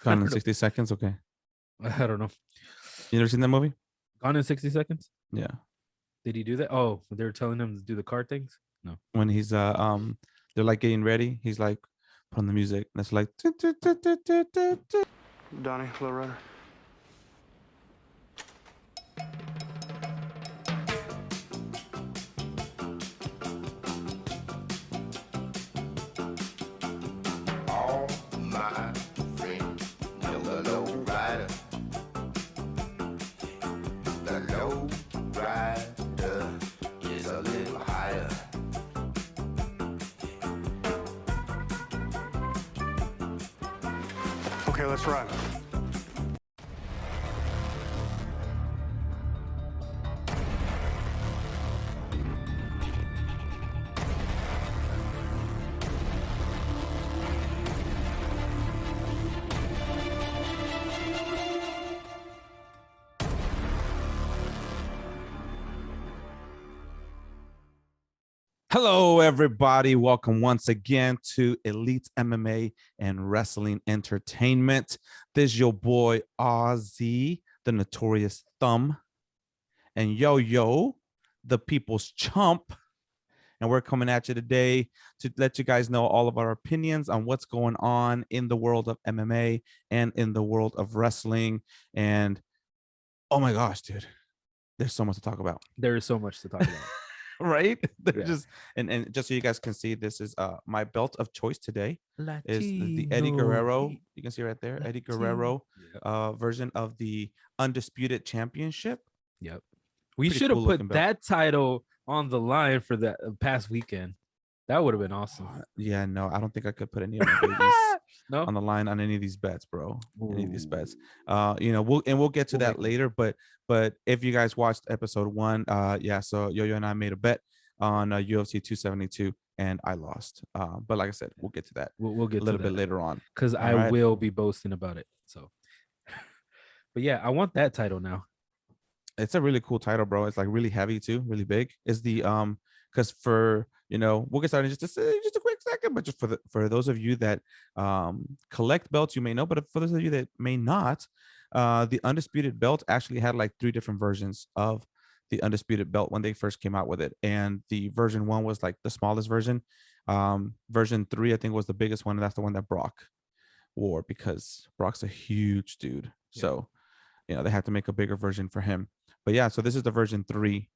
Gone in 60 Seconds. Okay. I don't know. You never seen that movie? Gone in 60 Seconds? Yeah. Did he do that? Oh, they were telling him to do the car things? No. When he's they're like getting ready. He's like putting the music. And it's like Donnie, low rider. All my friends know the low rider. The low rider is a little higher. Okay, let's ride. Hello, everybody. Welcome once again to Elite MMA and Wrestling Entertainment. This is your boy, Ozzie, the Notorious Thumb, and Yoyo, the People's Chump. And we're coming at you today to let you guys know all of our opinions on what's going on in the world of MMA and in the world of wrestling. And oh my gosh, dude, there's so much to talk about. There is so much to talk about. Right? They're Yeah. just and just so you guys can see, this is my belt of choice today is the Eddie Latino. Guerrero. You can see right there, Eddie Latino. Guerrero Yep. version of the Undisputed Championship. Yep. We Pretty should have cool put looking belt. that title on the line for the past weekend. That would have been awesome. Yeah, no, I don't think I could put any of my babies No. on the line on any of these bets, bro. Any of these bets. Ooh. You know, we'll get to We'll that make later, but if you guys watched episode 1, yeah, so Yoyo and I made a bet on UFC 272 and I lost. But like I said, we'll get to that We'll get a little to bit that later on. because I right. will be boasting about it. So, but yeah, I want that title now. It's a really cool title, bro. It's like really heavy too, really big. Is the because for we'll get started in just a quick second, but just for those of you that collect belts, you may know, but for those of you that may not, the Undisputed belt actually had like 3 different versions of the Undisputed belt when they first came out with it, and the version 1 was like the smallest version. Version 3, I think, was the biggest one, and that's the one that Brock wore because Brock's a huge dude. Yeah. So they had to make a bigger version for him. But yeah, so this is the version 3,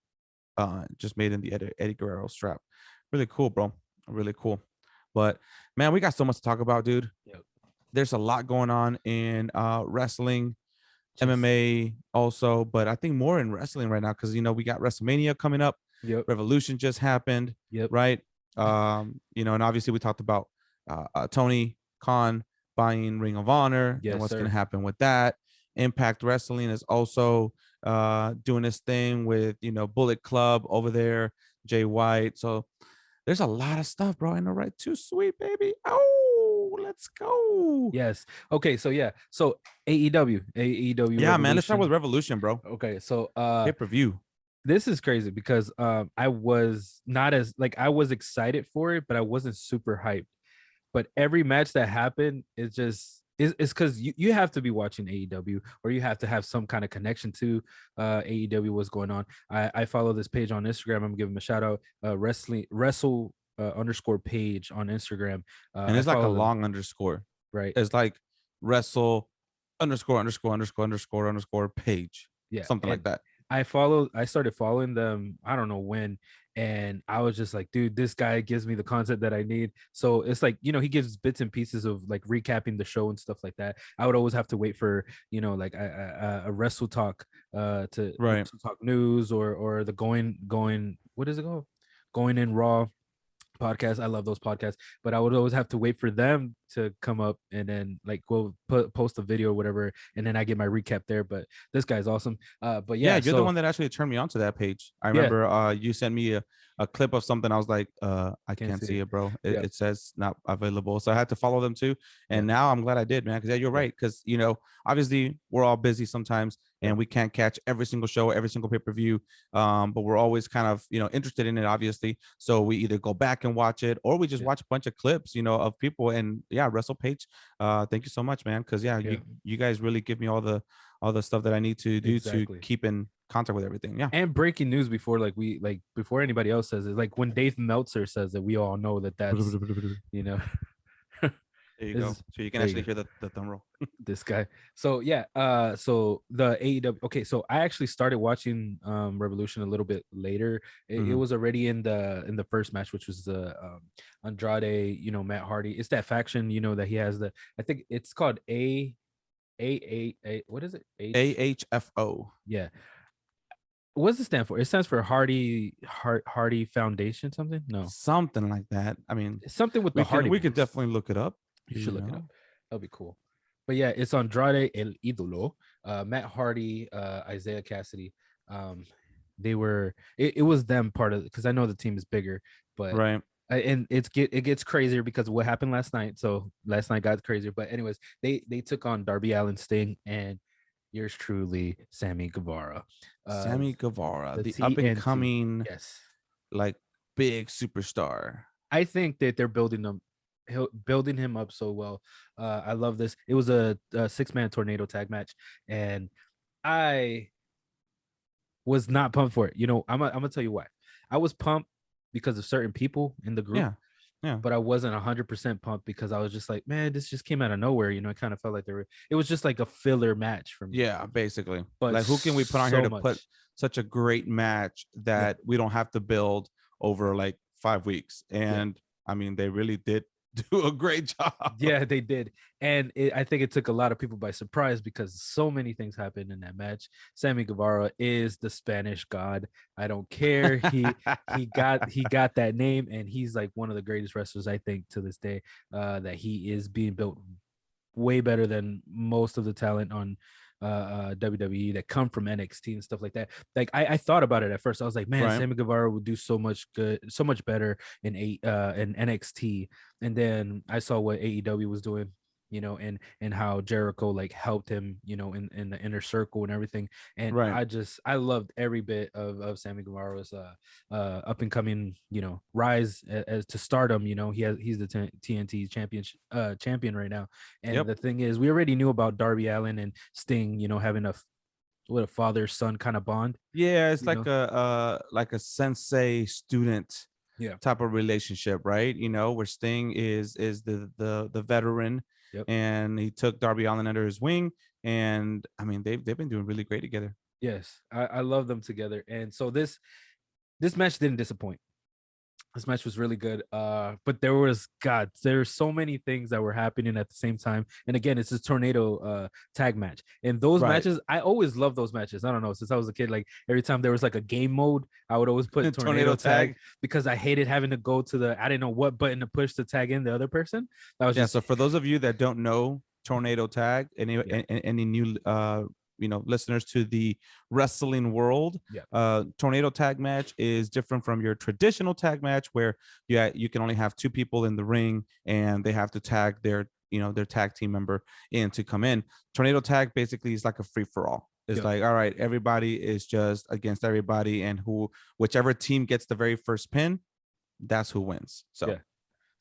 just made in the Eddie Guerrero strap. Really cool, bro. Really cool. But man, we got so much to talk about, dude. Yep. There's a lot going on in wrestling, MMA also, but I think more in wrestling right now because we got WrestleMania coming up. Yep. Revolution just happened. Yep. Right. And obviously we talked about Tony Khan buying Ring of Honor and what's going to happen with that. Impact Wrestling is also doing this thing with Bullet Club over there, Jay White. So there's a lot of stuff, bro. I know, right? Too sweet, baby. Oh, let's go. Yes. Okay. So yeah. So AEW. Yeah, Revolution. man. Let's start with Revolution, bro. Okay. So pay-per-view. This is crazy because I was not as I was excited for it, but I wasn't super hyped. But every match that happened is just it's because you have to be watching AEW or you have to have some kind of connection to AEW, what's going on. I follow this page on Instagram. I'm giving them a shout out, Wrestle underscore page on Instagram. And it's like a long underscore. Right. It's like Wrestle underscore page. Yeah. Something like that. I started following them, I don't know when, and I was just like, dude, this guy gives me the content that I need. So it's like, he gives bits and pieces of like recapping the show and stuff like that. I would always have to wait for, like a Wrestle Talk Wrestle Talk News or the going, what is it called? Going in Raw podcast. I love those podcasts, but I would always have to wait for them to come up and then we'll post a video or whatever, and then I get my recap there. But this guy's awesome. But yeah, you're the one that actually turned me on to that page. I remember you sent me a clip of something. I was like, I can't see it, bro. It says not available, so I had to follow them too. And now I'm glad I did, man, because you're right, because obviously we're all busy sometimes, and we can't catch every single show, every single pay-per-view. But we're always kind of, interested in it, obviously. So we either go back and watch it, or we just watch a bunch of clips, of people. And yeah, WrestlePage, thank you so much, man. Because you guys really give me all the stuff that I need to do to keep in contact with everything. Yeah. And breaking news before before anybody else says it, like when Dave Meltzer says it, we all know that's There you go. So you can actually hear the thumb roll. This guy. So yeah, so the AEW. Okay, so I actually started watching Revolution a little bit later. It was already in the first match, which was the Andrade, Matt Hardy. It's that faction, that he has I think it's called A what is it? AHFO. Yeah. What does it stand for? It stands for Hardy Foundation, something? No. Something like that. I mean, something with the Hardy. We could definitely look it up. You should look it up. That'll be cool. But yeah, it's Andrade El Idolo, Matt Hardy, Isaiah Cassidy. They were it was them part of, because I know the team is bigger, but right. And it gets crazier because of what happened last night. So last night got crazier. But anyways, they took on Darby Allin, Sting, and yours truly, Sammy Guevara. Sammy Guevara, the up and coming, like big superstar. I think that they're building him up so well. I love this. It was a 6-man tornado tag match, and I was not pumped for it. I'm gonna tell you why. I was pumped because of certain people in the group. Yeah. But I wasn't 100% pumped because I was just like, man, this just came out of nowhere. It kind of felt like it was just like a filler match for me. Yeah, basically. But like, who can we put on here to put such a great match that we don't have to build over like 5 weeks? And I mean, they really did do a great job. Yeah, they did. And I think it took a lot of people by surprise because so many things happened in that match. Sammy Guevara is the Spanish god. I don't care. He got that name, and he's like one of the greatest wrestlers, I think, to this day. That he is being built way better than most of the talent on WWE that come from NXT and stuff like that. Like I thought about it at first. I was like, man, Sammy Guevara would do so much better in NXT. And then I saw what AEW was doing, and how Jericho like helped him, in the inner circle and everything. And I loved every bit of Sammy Guevara's up and coming, rise as to stardom. He's the TNT champion right now. And the thing is, we already knew about Darby Allin and Sting, having a father-son kind of bond. Yeah, it's like a sensei student type of relationship, right? Where Sting is the veteran. And he took Darby Allin under his wing, and I mean they've been doing really great together. Yes, I love them together, and so this match didn't disappoint. This match was really good, but there's so many things that were happening at the same time. And again, it's a tornado tag match, and those matches, I always love those matches. I don't know, since I was a kid, like every time there was like a game mode, I would always put tornado tag because I hated having to go to I didn't know what button to push to tag in the other person. That was so for those of you that don't know tornado tag, any new listeners to the wrestling world, tornado tag match is different from your traditional tag match where you can only have 2 people in the ring and they have to tag their tag team member in to come in. Tornado tag basically is like a free-for-all. It's like, all right, everybody is just against everybody, and whichever team gets the very first pin, that's who wins. So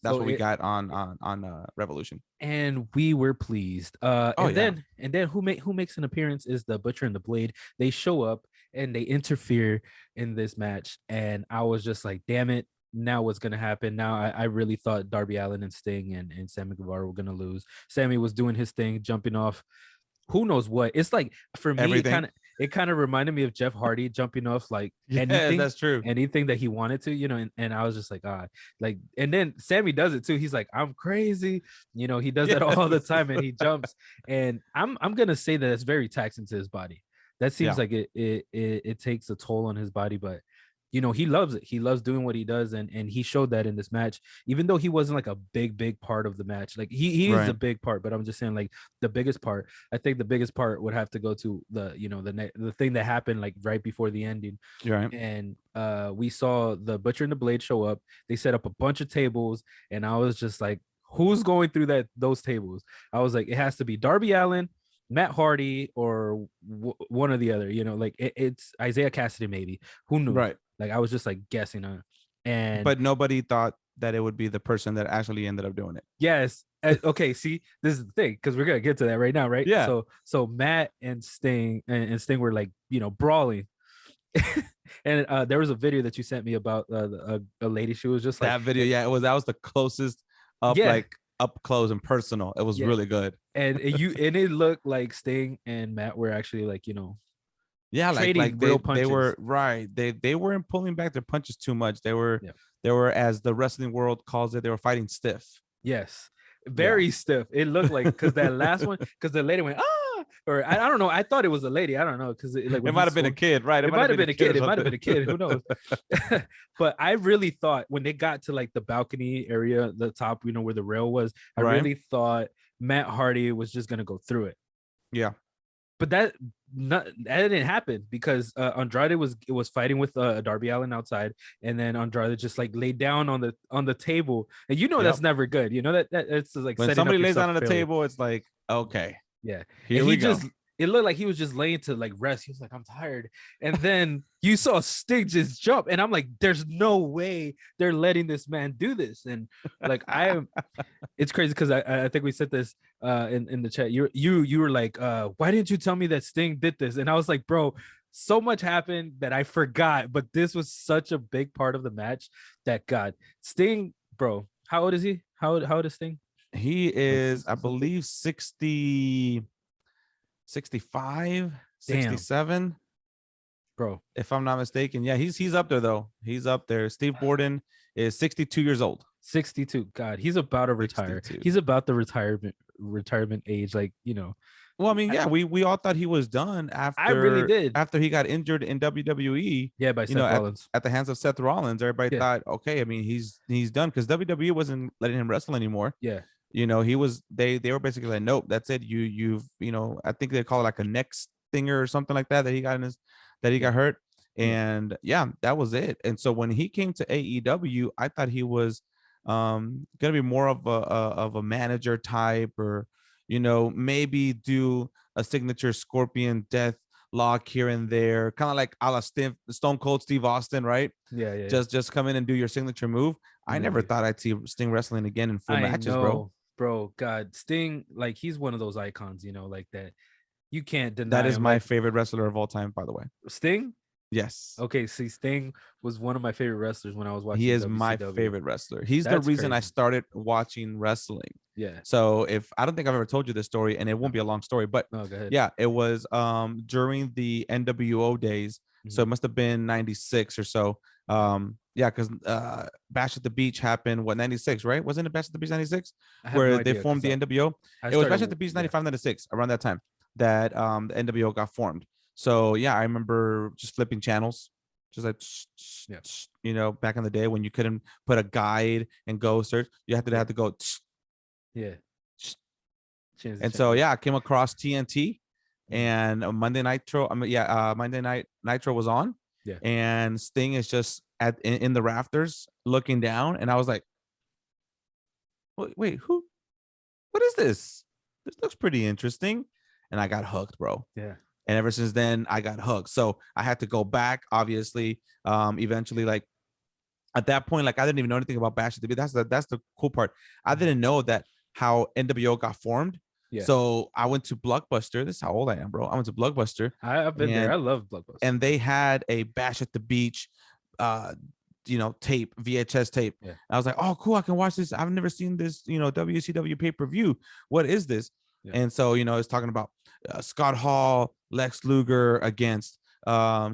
that's what we got on Revolution, and we were pleased. Then who makes an appearance is the Butcher and the Blade. They show up and they interfere in this match, and I was just like, damn it, now what's gonna happen? Now I really thought Darby Allin and Sting and Sammy Guevara were gonna lose. Sammy was doing his thing, jumping off who knows what. It's like, for me, it kind of reminded me of Jeff Hardy jumping off like anything. That's true. Anything that he wanted to, and I was just like, and then Sammy does it too. He's like, I'm crazy. He does that all the time, and he jumps. And I'm gonna say that it's very taxing to his body. That seems like it takes a toll on his body, but he loves it. He loves doing what he does, and he showed that in this match, even though he wasn't like a big part of the match. Like he is a big part, but I'm just saying, like, the biggest part, I think the biggest part would have to go to the thing that happened like right before the ending. Right. And we saw the Butcher and the Blade show up. They set up a bunch of tables, and I was just like, who's going through those tables? I was like, it has to be Darby Allin, Matt Hardy or one or the other. You know, like it's Isaiah Cassidy maybe. Who knew? Right. Like I was just like guessing on, and But nobody thought that it would be the person that actually ended up doing it. yes. Okay. See, this is the thing because we're gonna get to that right now, right? Yeah. So Matt and Sting and Sting were like, you know, brawling. And there was a video that you sent me about a lady. She was just like That video, yeah, that was the closest up, Yeah. like up close and personal. It was Yeah. really good. and it looked like Sting and Matt were actually like, you know, Yeah, like trading they, real they were punches. right. They weren't pulling back their punches too much. They were Yeah. as the wrestling world calls it, they were fighting stiff. Yes, very stiff. It looked like because that last one, because the lady went or I don't know. I thought it was a lady. I don't know because It might have been a kid, right? It might have been a kid. or It might have something. been a kid. Who knows? But I really thought when they got to like the balcony area, the top, you know, where the rail was, I Right. really thought Matt Hardy was just gonna go through it. Yeah. But that didn't happen because Andrade was fighting with Darby Allin outside, and then Andrade just like laid down on the table, and you know that's never good. You know that it's like When setting somebody up lays yourself down on the for failure. table, it's like, okay, Yeah, here and we he go. just it looked like he was just laying to like rest. He was like, I'm tired, and then you saw Sting just jump, and I'm like, there's no way they're letting this man do this, and like it's crazy because I think we said this in the chat. You were like, why didn't you tell me that Sting did this? And I was like, bro, so much happened that I forgot, but this was such a big part of the match that God, Sting, bro, how old is he? How old is Sting? He is, I 60 something? believe, 60, 65, Damn. 67, Bro. if I'm not mistaken. Yeah, he's up there though. He's up there. Steve Borden is 62 years old. 62. God, he's about to retire. 62. He's about the retirement age, like, you know. Well, I mean, yeah, we all thought he was done after I really did. after he got injured in WWE. Yeah, by Seth Rollins. At the hands of Seth Rollins. Everybody thought, okay, I mean, he's done because WWE wasn't letting him wrestle anymore. Yeah. You know, he was they were basically like, nope, that's it. You've I think they call it like a neck stinger or something like that he got got hurt. And yeah, that was it. And so when he came to AEW, I thought he was gonna be more of a manager type, or maybe do a signature Scorpion Death Lock here and there, kind of like a la Stone Cold Steve Austin, right? Yeah. Just come in and do your signature move. I never thought I'd see Sting wrestling again in full matches, bro. God, Sting, like, he's one of those icons, like that you can't deny. That is him. my like, favorite wrestler of all time, by the way. Sting? Yes. Okay, see, Sting was one of my favorite wrestlers when I was watching. He is WCW. my favorite wrestler. He's the reason I started watching wrestling. Yeah. So I don't think I've ever told you this story, and it won't be a long story, but no, go ahead. Yeah, it was during the NWO days. So it must have been 96 or so. Yeah, because Bash at the Beach happened, 96, right? Wasn't it Bash at the Beach 96? Where they formed the NWO? It was Bash at the Beach 95, 96, around that time that the NWO got formed. So yeah, I remember just flipping channels, just like back in the day when you couldn't put a guide and go search, you had to go. Yeah. And so yeah, I came across TNT and Monday Nitro. Monday Night Nitro was on. Yeah. And Sting is just in the rafters looking down, and I was like, wait, what is this? This looks pretty interesting. And I got hooked, bro. Yeah. And ever since then, I got hooked. So I had to go back, obviously. Eventually, like at that point, like I didn't even know anything about Bash at the Beach. That's the cool part. I didn't know that how NWO got formed. Yeah. So I went to Blockbuster. This is how old I am, bro. I went to Blockbuster. I've been there. I love Blockbuster. And they had a Bash at the Beach, tape, VHS tape. Yeah. I was like, oh, cool. I can watch this. I've never seen this, WCW pay-per-view. What is this? Yeah. And so, it's talking about Scott Hall, Lex Luger against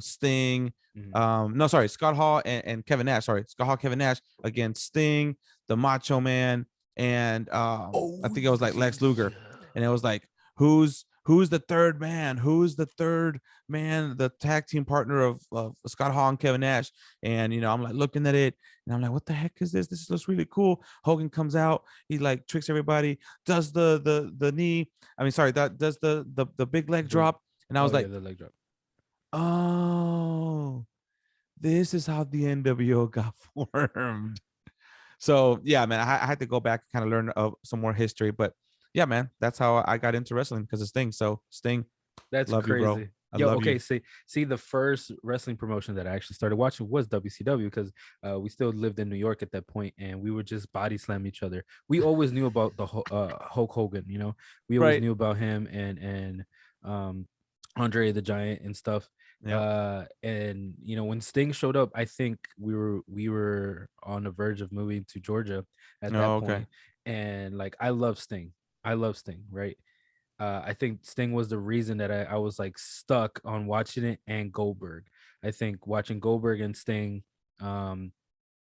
Sting. Scott Hall and Kevin Nash. Scott Hall, Kevin Nash against Sting, the Macho Man, and I think it was like Lex Luger. And it was like, who's the third man? Who's the third man, the tag team partner of Scott Hall and Kevin Nash? And, I'm like looking at it and I'm like, what the heck is this? This looks really cool. Hogan comes out. He like tricks everybody, does the knee. That does the big leg drop. And I was like, the leg drop. Oh, this is how the NWO got formed. So yeah, man, I had to go back and kind of learn some more history, but yeah, man, that's how I got into wrestling because of Sting. So Sting, That's love you, crazy. bro. I Yo, love okay. you. See, the first wrestling promotion that I actually started watching was WCW because we still lived in New York at that point, and we would just body slam each other. We always knew about the Hulk Hogan, you know. We always Right. knew about him and um Andre the Giant and stuff. Yeah. And you know, when Sting showed up, I think we were on the verge of moving to Georgia at that Oh, okay. point, and like I love Sting. I love Sting, right? I think Sting was the reason that I was like stuck on watching it, and Goldberg. I think watching Goldberg and Sting, um,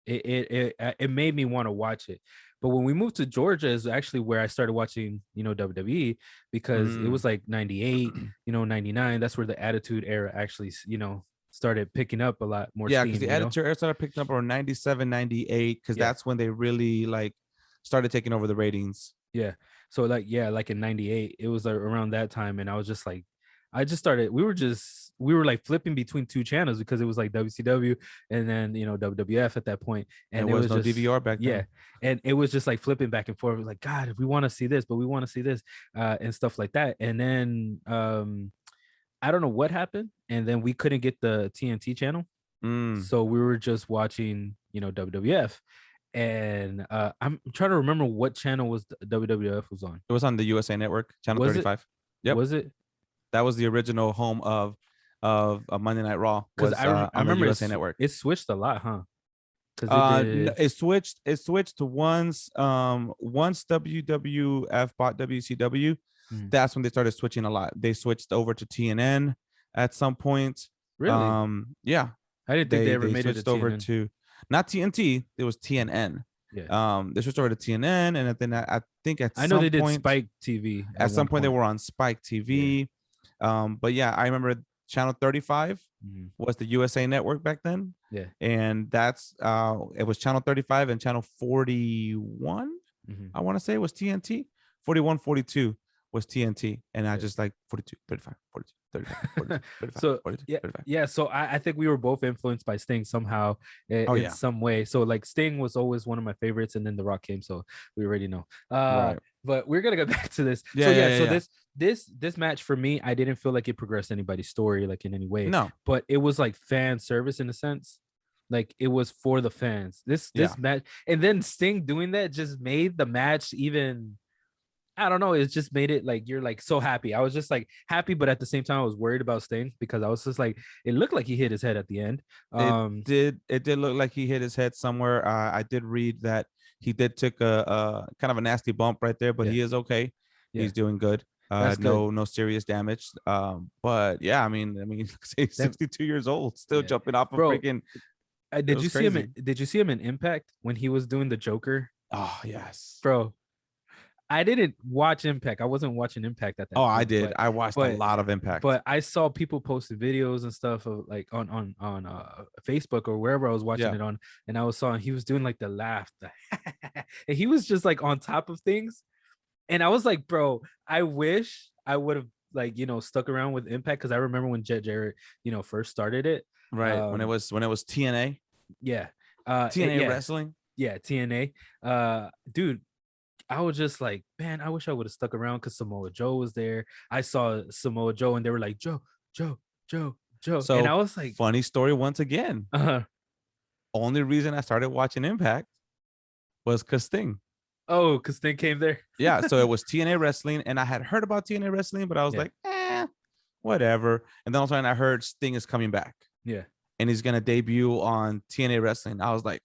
it made me want to watch it. But when we moved to Georgia is actually where I started watching, you know, WWE, because it Mm. was like 98, you know, 99. That's where the Attitude Era actually, you know, started picking up a lot more Yeah, because steam, the you know? editor started picking up around 97, 98, because Yeah. that's when they really like started taking over the ratings. Yeah. So like, yeah, like in 98, it was like around that time. And I was just like, I just started, we were like flipping between two channels because it was like WCW and then, you know, WWF at that point. And There it was was no just, DVR back yeah. then. And it was just like flipping back and forth. It was like, God, we want to see this, but we want to see this and stuff like that. And then I don't know what happened. And then we couldn't get the TNT channel. Mm. So we were just watching, you know, WWF. And I'm trying to remember what channel was WWF was on. It was on the USA Network, channel Was it? 35. Yep. Was it? That was the original home of Monday Night Raw. Because Was I on the remember USA Network. it switched a lot, huh? Because it did. It switched to once WWF bought WCW. Mhm. That's when they started switching a lot. They switched over to TNN at some point. Really? Yeah, I didn't think they ever made it switched to over TNN. to not TNT. It was TNN. Yeah. They switched over to TNN, and then I think at I know some they did point, Spike TV. at some point they were on Spike TV. But yeah, I remember channel 35 Mhm. was the USA Network back then. Yeah. And that's it was channel 35 and channel 41. Mhm. I want to say it was TNT. 41, 42 was TNT. And I Yeah. just like 42, 35, 42, 35, 42, 35, So 42, yeah, 35. yeah. So I think we were both influenced by Sting somehow in some way. So like Sting was always one of my favorites, and then The Rock came, so we already know. Right. But we're gonna go back to this. Yeah, So yeah, so yeah. this match for me, I didn't feel like it progressed anybody's story like in any way. No. But it was like fan service in a sense. Like it was for the fans. This match, and then Sting doing that just made the match even. I don't know. It just made it like you're like so happy. I was just like happy, but at the same time, I was worried about Sting because I was just like, it looked like he hit his head at the end. It did look like he hit his head somewhere. I did read that he did took a kind of a nasty bump right there, but he is okay. Yeah. He's doing good. That's no serious damage. But yeah, I mean, he's 62 years old, still jumping off of freaking. Did you see him? Did you see him in Impact when he was doing the Joker? Oh yes, bro. I didn't watch Impact. I wasn't watching Impact at that. Oh, point, I did. I watched a lot of Impact. But I saw people posting videos and stuff of like on Facebook or wherever I was watching it on, and I saw he was doing like the laugh, and he was just like on top of things, and I was like, bro, I wish I would have like stuck around with Impact because I remember when Jet Jarrett first started it. Right when it was TNA. Yeah. TNA wrestling. Yeah, TNA. Dude. I was just like, man, I wish I would have stuck around because Samoa Joe was there. I saw Samoa Joe and they were like, Joe. So, and I was like, funny story once again. Only reason I started watching Impact was because Sting. Oh, because Sting came there. Yeah, so it was TNA wrestling, and I had heard about TNA wrestling, but I was like, whatever. And then all of a sudden I heard Sting is coming back. Yeah. And he's gonna debut on TNA wrestling. I was like,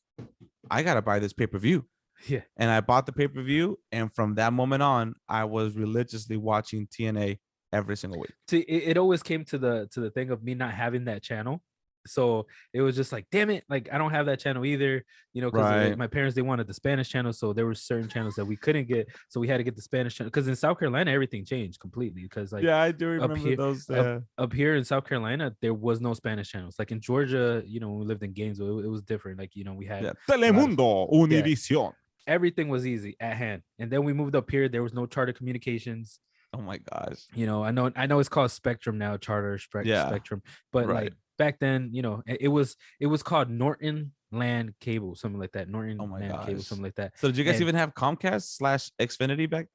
I gotta buy this pay-per-view. Yeah. And I bought the pay-per-view, and from that moment on, I was religiously watching TNA every single week. See, it always came to the thing of me not having that channel. So it was just like, damn it, like I don't have that channel either, because my parents, they wanted the Spanish channel, so there were certain channels that we couldn't get, so we had to get the Spanish channel. Because in South Carolina, everything changed completely. Because like, I do remember those. Up here in South Carolina, there was no Spanish channels. Like in Georgia, when we lived in Gainesville, it was different. Like we had Telemundo, Univision. Everything was easy at hand. And then we moved up here. There was no Charter Communications. Oh my gosh. I know it's called Spectrum now, Charter Spectrum. But like back then, it was called Norton Land Cable, something like that. Norton Land Cable, something like that. So did you guys even have Comcast / Xfinity back?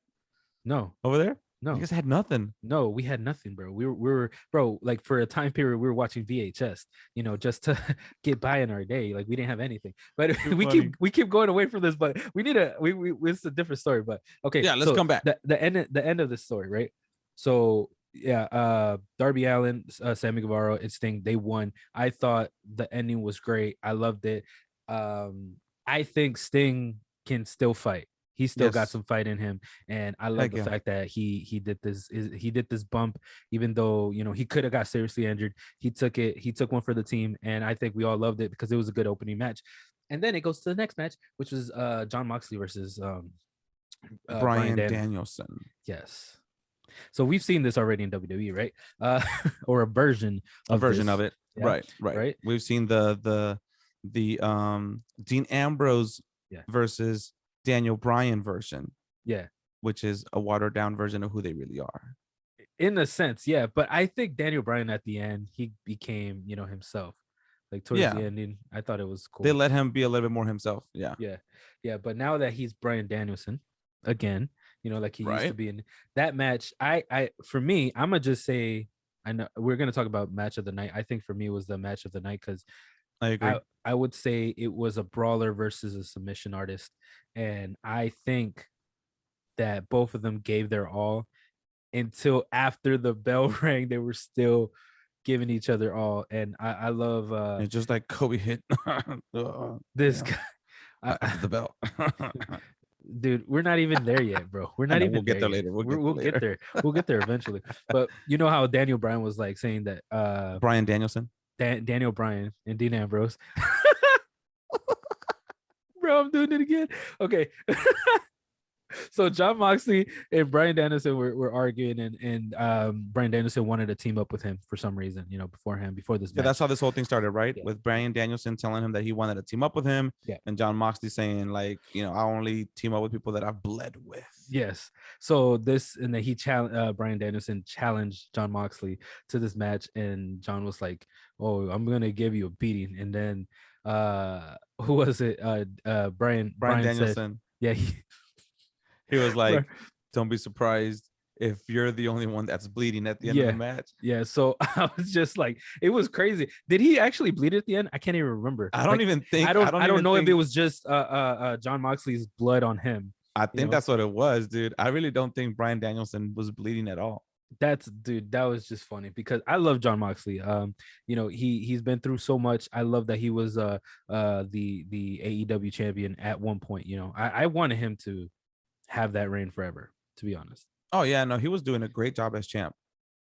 No, over there? no, You guys had nothing. no. We had nothing, bro. We were bro. Like for a time period, we were watching VHS. Just to get by in our day. Like we didn't have anything. But Too we funny. keep going away from this. But we need a we it's a different story. But okay, Yeah, let's so come back. The end of the story, right? So yeah, Darby Allin, Sammy Guevara, and Sting, they won. I thought the ending was great. I loved it. I think Sting can still fight. He still got Yes. some fight in him, and I love Heck the yeah. fact that he did this bump, even though he could have got seriously injured. He took it. He took one for the team, and I think we all loved it because it was a good opening match. And then it goes to the next match, which was John Moxley versus Bryan Danielson. Yes. So we've seen this already in WWE, right? Or a version of it. Yeah. Right. Right. We've seen the Dean Ambrose Yeah. versus Daniel Bryan version, Yeah. which is a watered down version of who they really are. In a sense, yeah. But I think Daniel Bryan at the end, he became, himself. Like towards Yeah. the ending, I thought it was cool. They let him be a little bit more himself. Yeah. Yeah. Yeah. But now that he's Bryan Danielson again, like he used to Right. be in that match, for me, I'm gonna just say, I know we're gonna talk about match of the night. I think for me it was the match of the night because I agree. I would say it was a brawler versus a submission artist. And I think that both of them gave their all until after the bell rang. They were still giving each other all. And I love It's just like Kobe hit this yeah, guy. after the bell. Dude, we're not even there yet, bro. We're not even we'll get there yet. later. We'll get there. We'll get there eventually. But you know how Daniel Bryan was like saying that Bryan Danielson. Daniel Bryan and Dean Ambrose. Bro, I'm doing it again. Okay. So John Moxley and Bryan Danielson were arguing, and Bryan Danielson wanted to team up with him for some reason, before this Yeah, match. that's how this whole thing started, right? Yeah. With Bryan Danielson telling him that he wanted to team up with him, Yeah. and John Moxley saying like, I only team up with people that I've bled with. Yes. So and then he challenged Bryan Danielson challenged John Moxley to this match, and John was like, "Oh, I'm gonna give you a beating." And then who was it? Bryan Danielson. said, yeah, He was like, Right. "Don't be surprised if you're the only one that's bleeding at the end of the match." Yeah. So I was just like, it was crazy. Did he actually bleed at the end? I can't even remember. I don't Like, even think. I don't even know if think- it was just John Moxley's blood on him. I think that's what it was, dude. I really don't think Bryan Danielson was bleeding at all. Dude, that was just funny because I love John Moxley. He's been through so much. I love that he was the AEW champion at one point. I wanted him to have that reign forever, to be honest. Oh yeah, no, he was doing a great job as champ.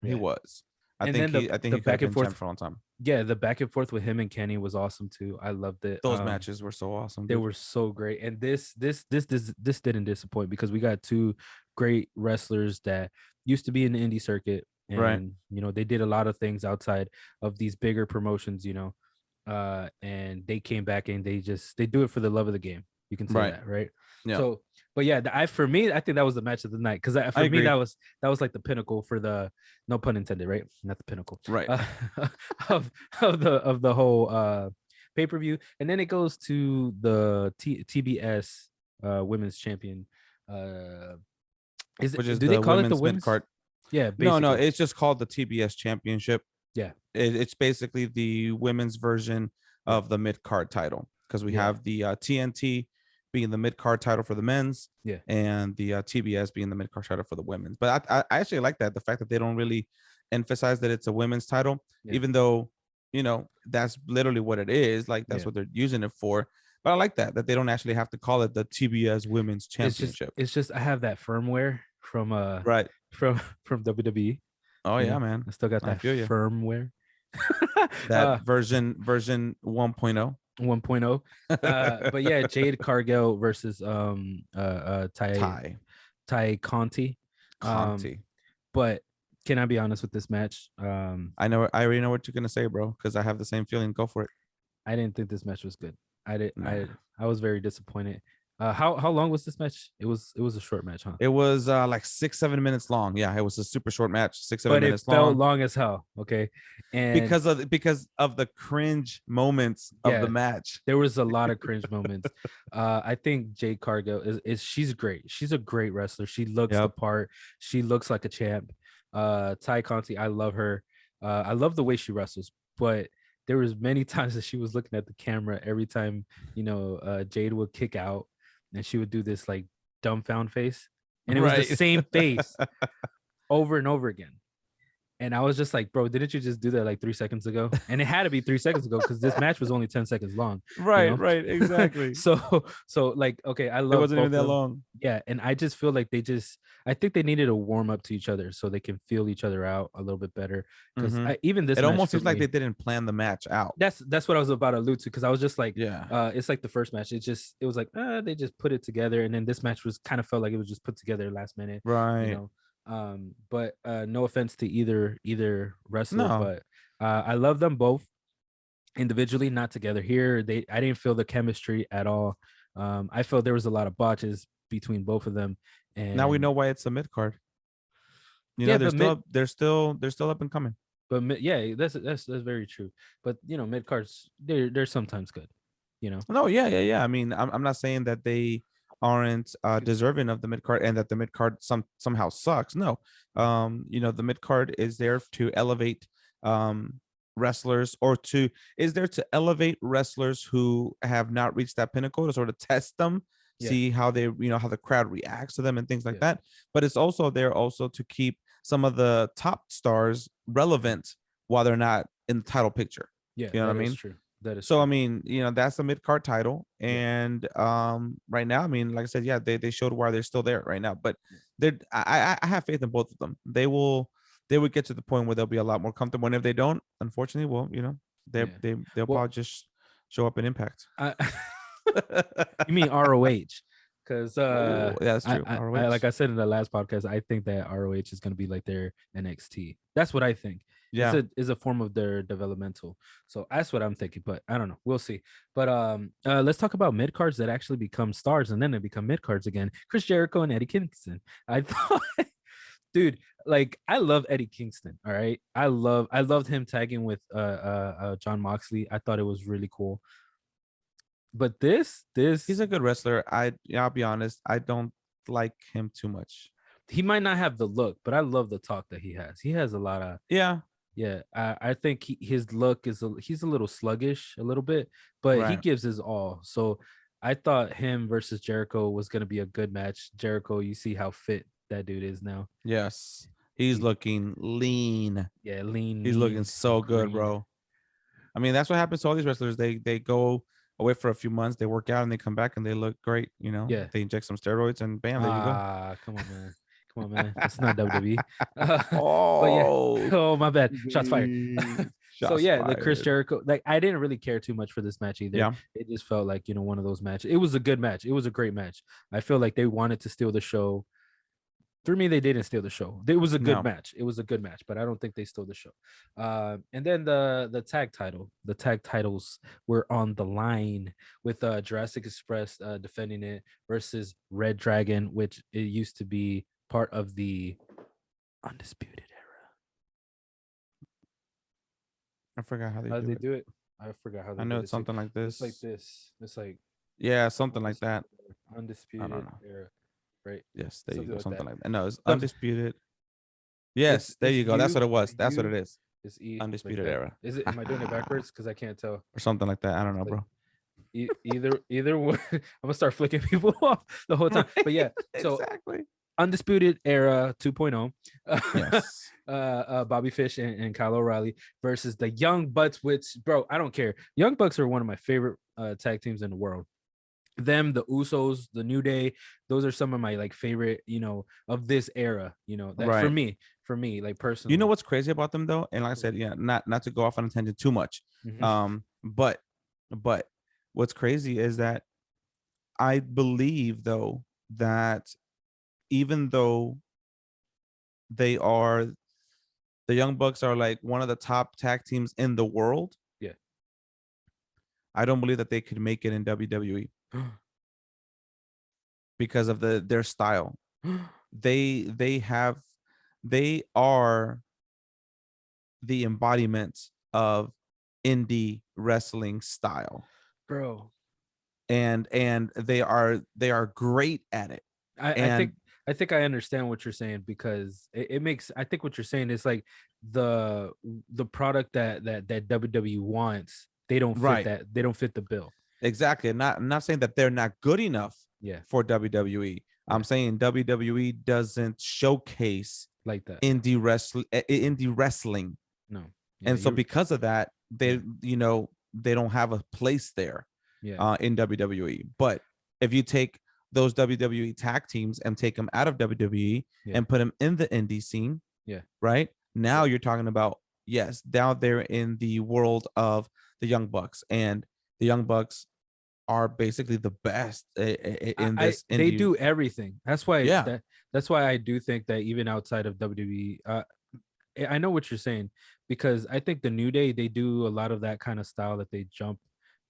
He Yeah. was. I And think then he the could have back and been forth- champ for a long time. Yeah, the back and forth with him and Kenny was awesome too. I loved it. Those matches were so awesome. They dude. were so great. And this didn't disappoint because we got two great wrestlers that used to be in the indie circuit. And Right. They did a lot of things outside of these bigger promotions, and they came back and they do it for the love of the game. You can say Right. that, right? Yeah. So, but yeah, for me, I think that was the match of the night because for me agree. that was like the pinnacle for the, no pun intended, right? Not the pinnacle, Right. of the whole pay-per-view. And then it goes to the TBS women's champion. Which is do they call it the women's women's mid-card? Yeah, No, basically. it's just called the TBS Championship. Yeah. It's basically the women's version of the mid-card title because we Yeah. have the TNT being the mid-card title for the men's, Yeah. and the TBS being the mid-card title for the women's. But I actually like that, the fact that they don't really emphasize that it's a women's title, Yeah. even though that's literally what it is. Like that's Yeah. what they're using it for. But I like that they don't actually have to call it the TBS Women's Championship. It's just I have that firmware from Right. from WWE. Oh you yeah, know? man. I still got I that feel ya. firmware. That version 1.0. 1.0. But yeah, Jade Cargill versus Ty Conti. Conti. But can I be honest with this match? I already know what you're gonna say, bro, because I have the same feeling. Go for it. I didn't think this match was good. I Nah. was very disappointed. How long was this match? It was a short match, huh? It was like 6-7 minutes long. Yeah, it was a super short match, 6-7 But it minutes felt long. long as hell. Okay, and Because of the cringe moments of the yeah, match. there was a lot of cringe moments. I think Jade Cargill is she's great. She's a great wrestler. She looks the Yep. part. She looks like a champ. Ty Conti, I love her. I love the way she wrestles, but there was many times that she was looking at the camera every time, Jade would kick out and she would do this like dumbfound face. And it was the Right. same face over and over again. And I was just like, bro, didn't you just do that like 3 seconds ago? And it had to be 3 seconds ago because this match was only 10 seconds long. Right, right, exactly. So like, okay, I It love wasn't even both that of them. long. Yeah, and I just feel like I think they needed to warm up to each other so they can feel each other out a little bit better. Because Mhm. even this It match almost for seems like me- they didn't plan the match out. that's what I was about to allude to because I was just like, Yeah. it's like the first match. It was like they just put it together, and then this match was kind of felt like it was just put together last minute, Right. But no offense to either wrestler, No. but I love them both individually, not together. Here I didn't feel the chemistry at all. I felt there was a lot of botches between both of them, and Now we know why it's a mid card. Yeah, they're but mid- they're still up and coming. but yeah, that's very true. But mid cards they're sometimes good. No, yeah. I mean, I'm not saying that they aren't deserving of the mid card and that the mid card somehow sucks. No. The mid card is there to elevate wrestlers is there to elevate wrestlers who have not reached that pinnacle to sort of test them, Yeah. see how how the crowd reacts to them and things like Yeah. that. But it's also there also to keep some of the top stars relevant while they're not in the title picture. Yeah, You know what I that is mean? true. That is So I true. mean, that's a mid card title, Yeah. and right now, I mean, like I said, yeah, they showed why they're still there right now. But I have faith in both of them. They will get to the point where they'll be a lot more comfortable. And if they don't, unfortunately, well, Yeah. they'll Well- probably just show up in Impact. You mean ROH? Because Oh, yeah, that's true. I, ROH. like I said in the last podcast, I think that ROH is going to be like their NXT. That's what I think. Yeah. It's a form of their developmental. So that's what I'm thinking. But I don't know. We'll see. But let's talk about mid cards that actually become stars and then they become mid cards again. Chris Jericho and Eddie Kingston. I thought, dude, like I love Eddie Kingston. All right, I loved him tagging with John Moxley. I thought it was really cool. But this He's a good wrestler. I'll be honest, I don't like him too much. he might not have the look, but I love the talk that he has. He has a lot of Yeah. I think his look he's a little sluggish, a little bit, but he Right. gives his all. So I thought him versus Jericho was going to be a good match. Jericho, you see how fit that dude is now. Yes. He's looking lean. Yeah, lean. He's mean, looking so good, green. bro. I mean, that's what happens to all these wrestlers. They go away for a few months, they work out, and they come back and they look great. Yeah. They inject some steroids, and bam, there you go. Come on, man. Come on, man. It's not WWE. Oh, But yeah. Oh, my bad. Shots fired. So Shots yeah, the Chris fired. Jericho, like I didn't really care too much for this match either. Yeah. It just felt like, one of those matches. It was a good match. It was a great match. I feel like they wanted to steal the show. For me, they didn't steal the show. It was a good No. match. It was a good match, but I don't think they stole the show. And then the tag titles were on the line with Jurassic Express defending it versus Red Dragon, which it used to be part of the Undisputed Era. I forgot how they How do did it. they do it? I forgot how they I know did it's it. something like It's this. like this. It's like Yeah, something like that. Undisputed know. Era, right? Yes, there you Something go. like Something that. like that. No, it's Some- undisputed. Yes, there it's you go. That's U, what it was. That's what U, it is. It's E. like Undisputed that. Era. Is it? Am I doing it backwards? Because I can't tell. Or something like that. I don't know, Like- bro. Either one. I'm gonna start flicking people off the whole time. But yeah, so exactly. Undisputed Era 2.0. Yes. Bobby Fish and Kyle O'Reilly versus the Young Bucks, which, bro, I don't care. Young Bucks are one of my favorite tag teams in the world. Them, the Usos, the New Day, those are some of my like favorite, of this era. That Right. for me, like personally. You know what's crazy about them though? And like I said, yeah, not to go off on a tangent too much. Mhm. But what's crazy is that I believe though that even though the Young Bucks are like one of the top tag teams in the world, Yeah. I don't believe that they could make it in WWE. because of their style. They are the embodiment of indie wrestling style, Bro. and they are great at it. I think I understand what you're saying, because it makes, I think what you're saying is like the product that WWE wants, they don't fit Right. that, they don't fit the bill. Exactly. I'm not saying that they're not good enough Yeah. for WWE. I'm saying WWE doesn't showcase Like that. indie wrestling. No. And so because of that, they they don't have a place there in WWE. But if you take those WWE tag teams and take them out of WWE and put them in the indie scene, right? Now you're talking about, yes, down there in the world of the Young Bucks, and the Young Bucks are basically the best in this. They do everything. That's why. Yeah. That's why I do think that even outside of WWE, I know what you're saying, because I think the New Day, they do a lot of that kind of style, that they jump.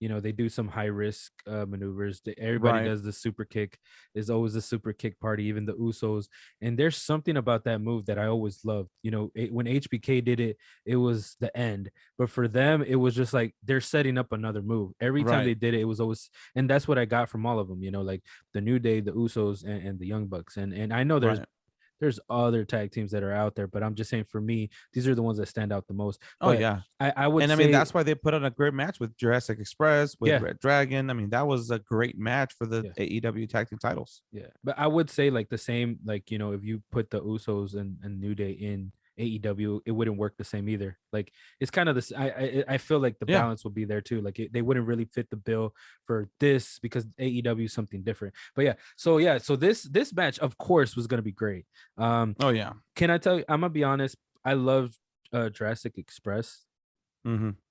They do some high risk maneuvers. Everybody does the super kick. There's always the super kick party, even the Usos. And there's something about that move that I always loved. When HBK did it, it was the end. But for them, it was just like they're setting up another move. Every time they did it, it was always, and that's what I got from all of them. Like the New Day, the Usos, and the Young Bucks. And I know there's other tag teams that are out there, but I'm just saying, for me, these are the ones that stand out the most. But I would say, I mean, that's why they put on a great match with Jurassic Express, with Red Dragon. I mean, that was a great match for the AEW tag team titles. Yeah, but I would say like the same, like, if you put the Usos and New Day in AEW, it wouldn't work the same either. Like, it's kind of this. I feel like the balance would be there too. Like they wouldn't really fit the bill for this, because AEW is something different. But so this match, of course, was gonna be great. Can I tell you? I'm gonna be honest. I love Jurassic Express.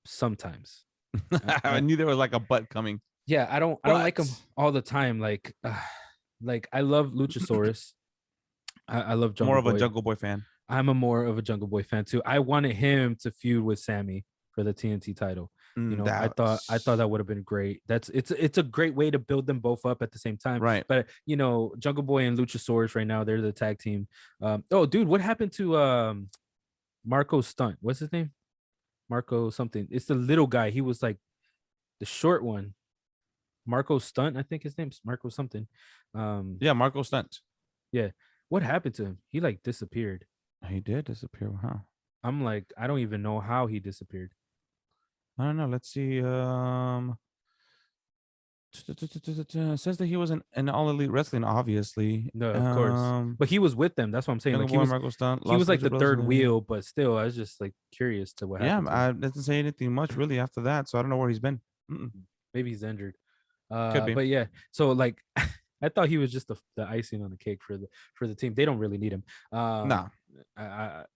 Sometimes I knew there was like a butt coming. Yeah, I don't like them all the time. Like I love Luchasaurus. I love Jungle More of Boy. a Jungle Boy fan. I'm more of a Jungle Boy fan too. I wanted him to feud with Sammy for the TNT title. I thought that would have been great. It's a great way to build them both up at the same time. Right. But Jungle Boy and Luchasaurus right now, they're the tag team. Oh, dude, what happened to Marco Stunt? What's his name? Marco something. It's the little guy. He was like the short one. Marco Stunt, I think his name's Marco something. Marco Stunt. Yeah. What happened to him? He like disappeared. He did disappear. Huh? I'm like, I don't even know how he disappeared. I don't know. Let's see. It says that he was in All Elite Wrestling, obviously. No, of course. But he was with them. That's what I'm saying. Like, he was like the third wheel, but still, I was just like curious to what happened. Yeah, I didn't say anything much really after that, so I don't know where he's been. Maybe he's injured. Could be. But yeah, so like I thought he was just the icing on the cake for the team. They don't really need him. Nah.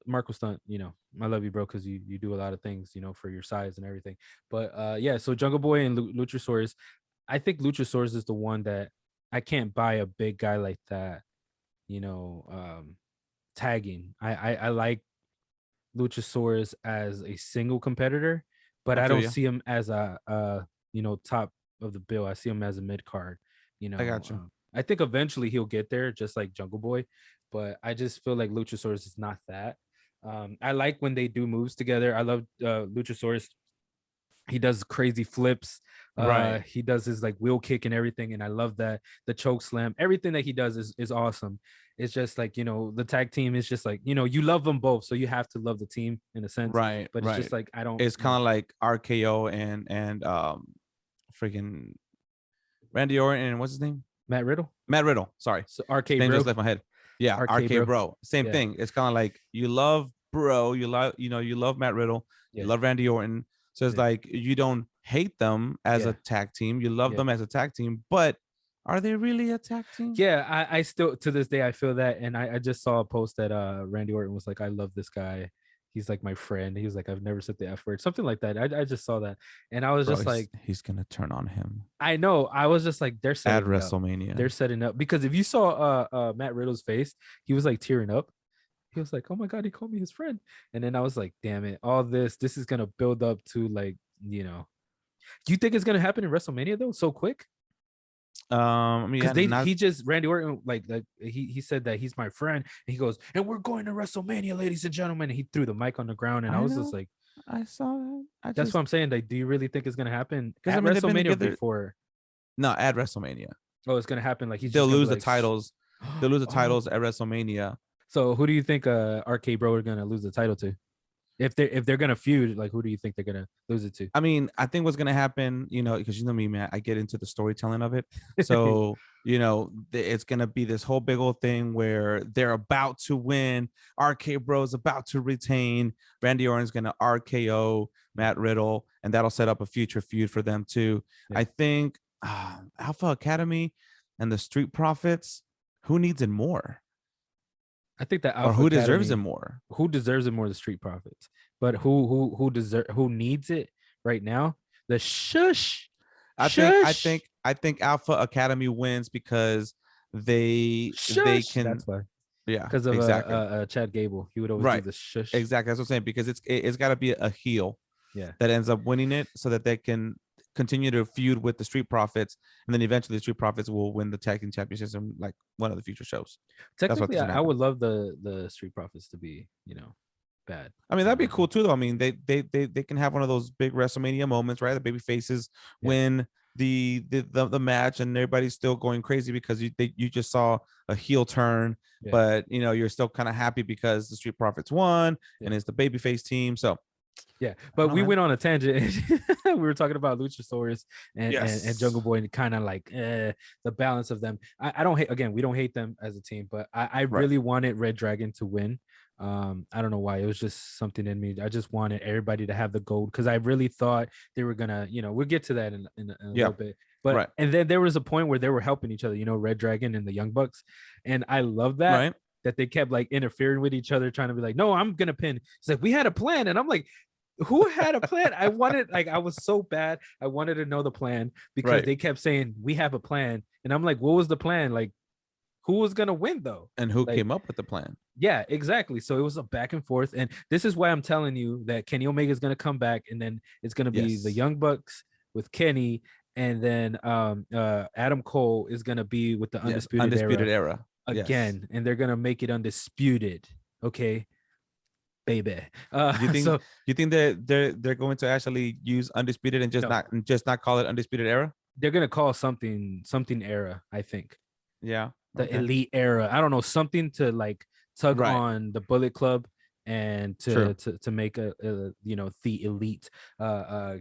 Marco Stunt, I love you, bro, because you do a lot of things, for your size and everything. But so Jungle Boy and Luchasaurus, I think Luchasaurus is the one that I can't buy a big guy like that, tagging. I like Luchasaurus as a single competitor, but I don't see him as a top of the bill. I see him as a mid card. I got you. I think eventually he'll get there, just like Jungle Boy, but I just feel like Luchasaurus is not that. I like when they do moves together. I love Luchasaurus. He does crazy flips. Right. He does his like wheel kick and everything, and I love that. The choke slam, everything that he does is awesome. It's just like, the tag team is just like, you love them both, so you have to love the team in a sense. Right. But it's just like, I don't. It's kind of like RKO and freaking Randy Orton and what's his name? Matt Riddle. Sorry. So RK name Bro. just left my head. Yeah, RK Bro. Same thing. It's kind of like you love Bro, you love Matt Riddle, you love Randy Orton. So it's like you don't hate them as a tag team. You love them as a tag team, but are they really a tag team? Yeah, I still to this day I feel that, and I just saw a post that Randy Orton was like, I love this guy. He's like my friend. He was like, I've never said the F word, something like that. I just saw that, and I was just like, he's gonna turn on him. I know. I was just like, they're setting at WrestleMania. They're setting up, because if you saw Matt Riddle's face, he was like tearing up. He was like, oh my God, he called me his friend. And then I was like, damn it, all this is gonna build up to like, do you think it's gonna happen in WrestleMania though, so quick? I mean, Because he just Randy Orton like he said that he's my friend, and he goes, and we're going to WrestleMania, ladies and gentlemen. And he threw the mic on the ground, and I was just like, I saw that. that's what I'm saying. Like, do you really think it's gonna happen because at I mean they've been WrestleMania together before? No, at WrestleMania. Oh, it's gonna happen. Like They'll lose the like, titles. They'll lose the Oh. titles at WrestleMania. So who do you think RK Bro are gonna lose the title to? If they're gonna feud, like who do you think they're gonna lose it to? I mean, I think what's gonna happen, you know, because you know me, man, I get into the storytelling of it. So you know, it's gonna be this whole big old thing where they're about to win. RK Bro's about to retain. Randy Orton's gonna RKO Matt Riddle, and that'll set up a future feud for them too. Yeah. I think Alpha Academy and the Street Profits. Who needs it more? I think that Or who deserves it more? Who deserves it more? The Street Profits. But who needs it right now? The shush. I think Alpha Academy wins because they can. That's why. Yeah, Because of exactly. Chad Gable, he would always Right. do the shush. Exactly, that's what I'm saying, because it's got to be a heel Yeah. that ends up winning it, so that they can continue to feud with the Street Profits, and then eventually the Street Profits will win the tag team championships in like one of the future shows. Technically, gonna I would love the Street Profits to be, bad. I mean, that'd be cool too, though. I mean, they can have one of those big WrestleMania moments, right? The baby faces win the match, and everybody's still going crazy because you just saw a heel turn, but you know, you're still kind of happy because the Street Profits won, and it's the babyface team. So yeah, but we went on a tangent. We were talking about Luchasaurus and Jungle Boy, and kind of like the balance of them. I don't hate, again, we don't hate them as a team, but I really wanted Red Dragon to win. I don't know why. It was just something in me. I just wanted everybody to have the gold, because I really thought they were gonna, we'll get to that in a little bit. But and then there was a point where they were helping each other, Red Dragon and the Young Bucks, and I love that that they kept like interfering with each other, trying to be like, no, I'm gonna pin. It's like, we had a plan, and I'm like, who had a plan? I was so bad. I wanted to know the plan, because they kept saying we have a plan, and I'm like, what was the plan? Like, who was gonna win though? And who came up with the plan? Yeah, exactly. So it was a back and forth, and this is why I'm telling you that Kenny Omega is gonna come back, and then it's gonna be the Young Bucks with Kenny, and then Adam Cole is gonna be with the Undisputed Era again, and they're gonna make it undisputed. Okay. Baby. You think that they're going to actually use Undisputed and just not call it Undisputed Era? They're gonna call something era, I think. Yeah. The Elite Era. I don't know, something to like tug on the Bullet Club and to make the Elite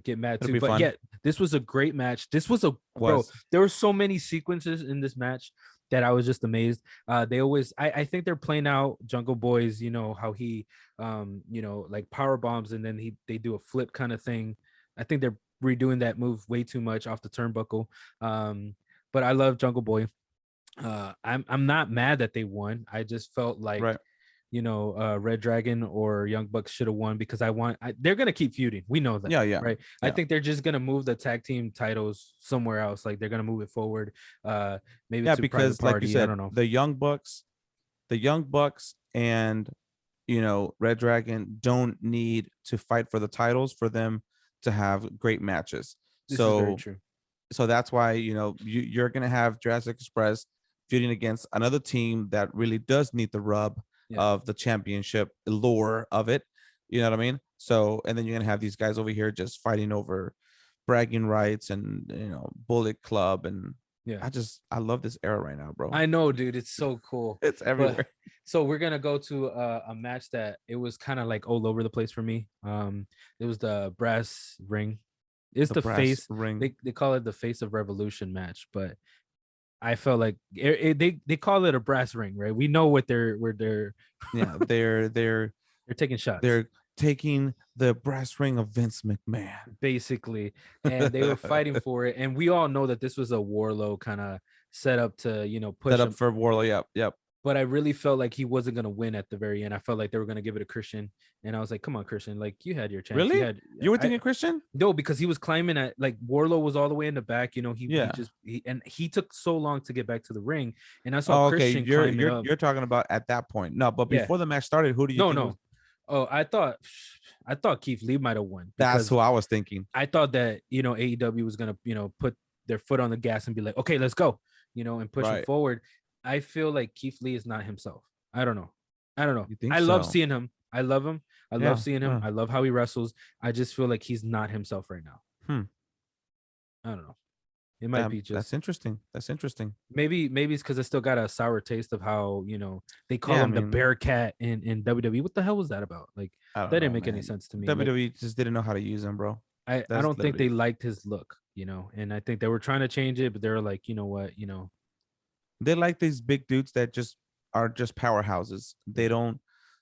get mad too. But yeah, this was a great match. This was bro. There were so many sequences in this match that I was just amazed. They always, I think they're playing out Jungle Boy's, how he, like power bombs, and then they do a flip kind of thing. I think they're redoing that move way too much off the turnbuckle. But I love Jungle Boy. I'm not mad that they won. I just felt like, Red Dragon or Young Bucks should have won, because they're gonna keep feuding. We know that. Yeah. Right. I think they're just gonna move the tag team titles somewhere else. Like, they're gonna move it forward. Maybe to because Private Party, like you said, I don't know. the Young Bucks and Red Dragon don't need to fight for the titles for them to have great matches. This is very true. So that's why you're gonna have Jurassic Express feuding against another team that really does need the rub of the championship lore of it. You know what I mean? So, and then you're gonna have these guys over here just fighting over bragging rights and Bullet Club, and I love this era right now, bro. I know, dude. It's so cool. It's everywhere. So we're gonna go to a match that it was kind of like all over the place for me. It was the brass ring. It's the face ring. They call it the Face of Revolution match, but I felt like they call it a brass ring, right? We know what they're they're taking shots. They're taking the brass ring of Vince McMahon, basically, and they were fighting for it. And we all know that this was a Warlow kind of setup to push set up for Warlow. Yep. But I really felt like he wasn't going to win at the very end. I felt like they were going to give it to Christian. And I was like, come on, Christian. Like, you had your chance. Really? You were thinking Christian? No, because he was climbing at, like, Warlow was all the way in the back. He took so long to get back to the ring. And I saw Christian climbing up. You're talking about at that point. No, but before the match started, who do you think? No. Oh, I thought Keith Lee might have won. That's who I was thinking. I thought that, AEW was going to, put their foot on the gas and be like, okay, let's go, and push him forward. I feel like Keith Lee is not himself. I don't know. You think I love so? seeing him. I love him. I love seeing him. Yeah. I love how he wrestles. I just feel like he's not himself right now. I don't know. It might be just that's interesting. That's interesting. Maybe it's because I still got a sour taste of how they call him the Bearcat in WWE. What the hell was that about? Like that didn't make any sense to me. WWE just didn't know how to use him, bro. I don't think they liked his look, and I think they were trying to change it, but they were like, you know what, they like these big dudes that just are just powerhouses. They don't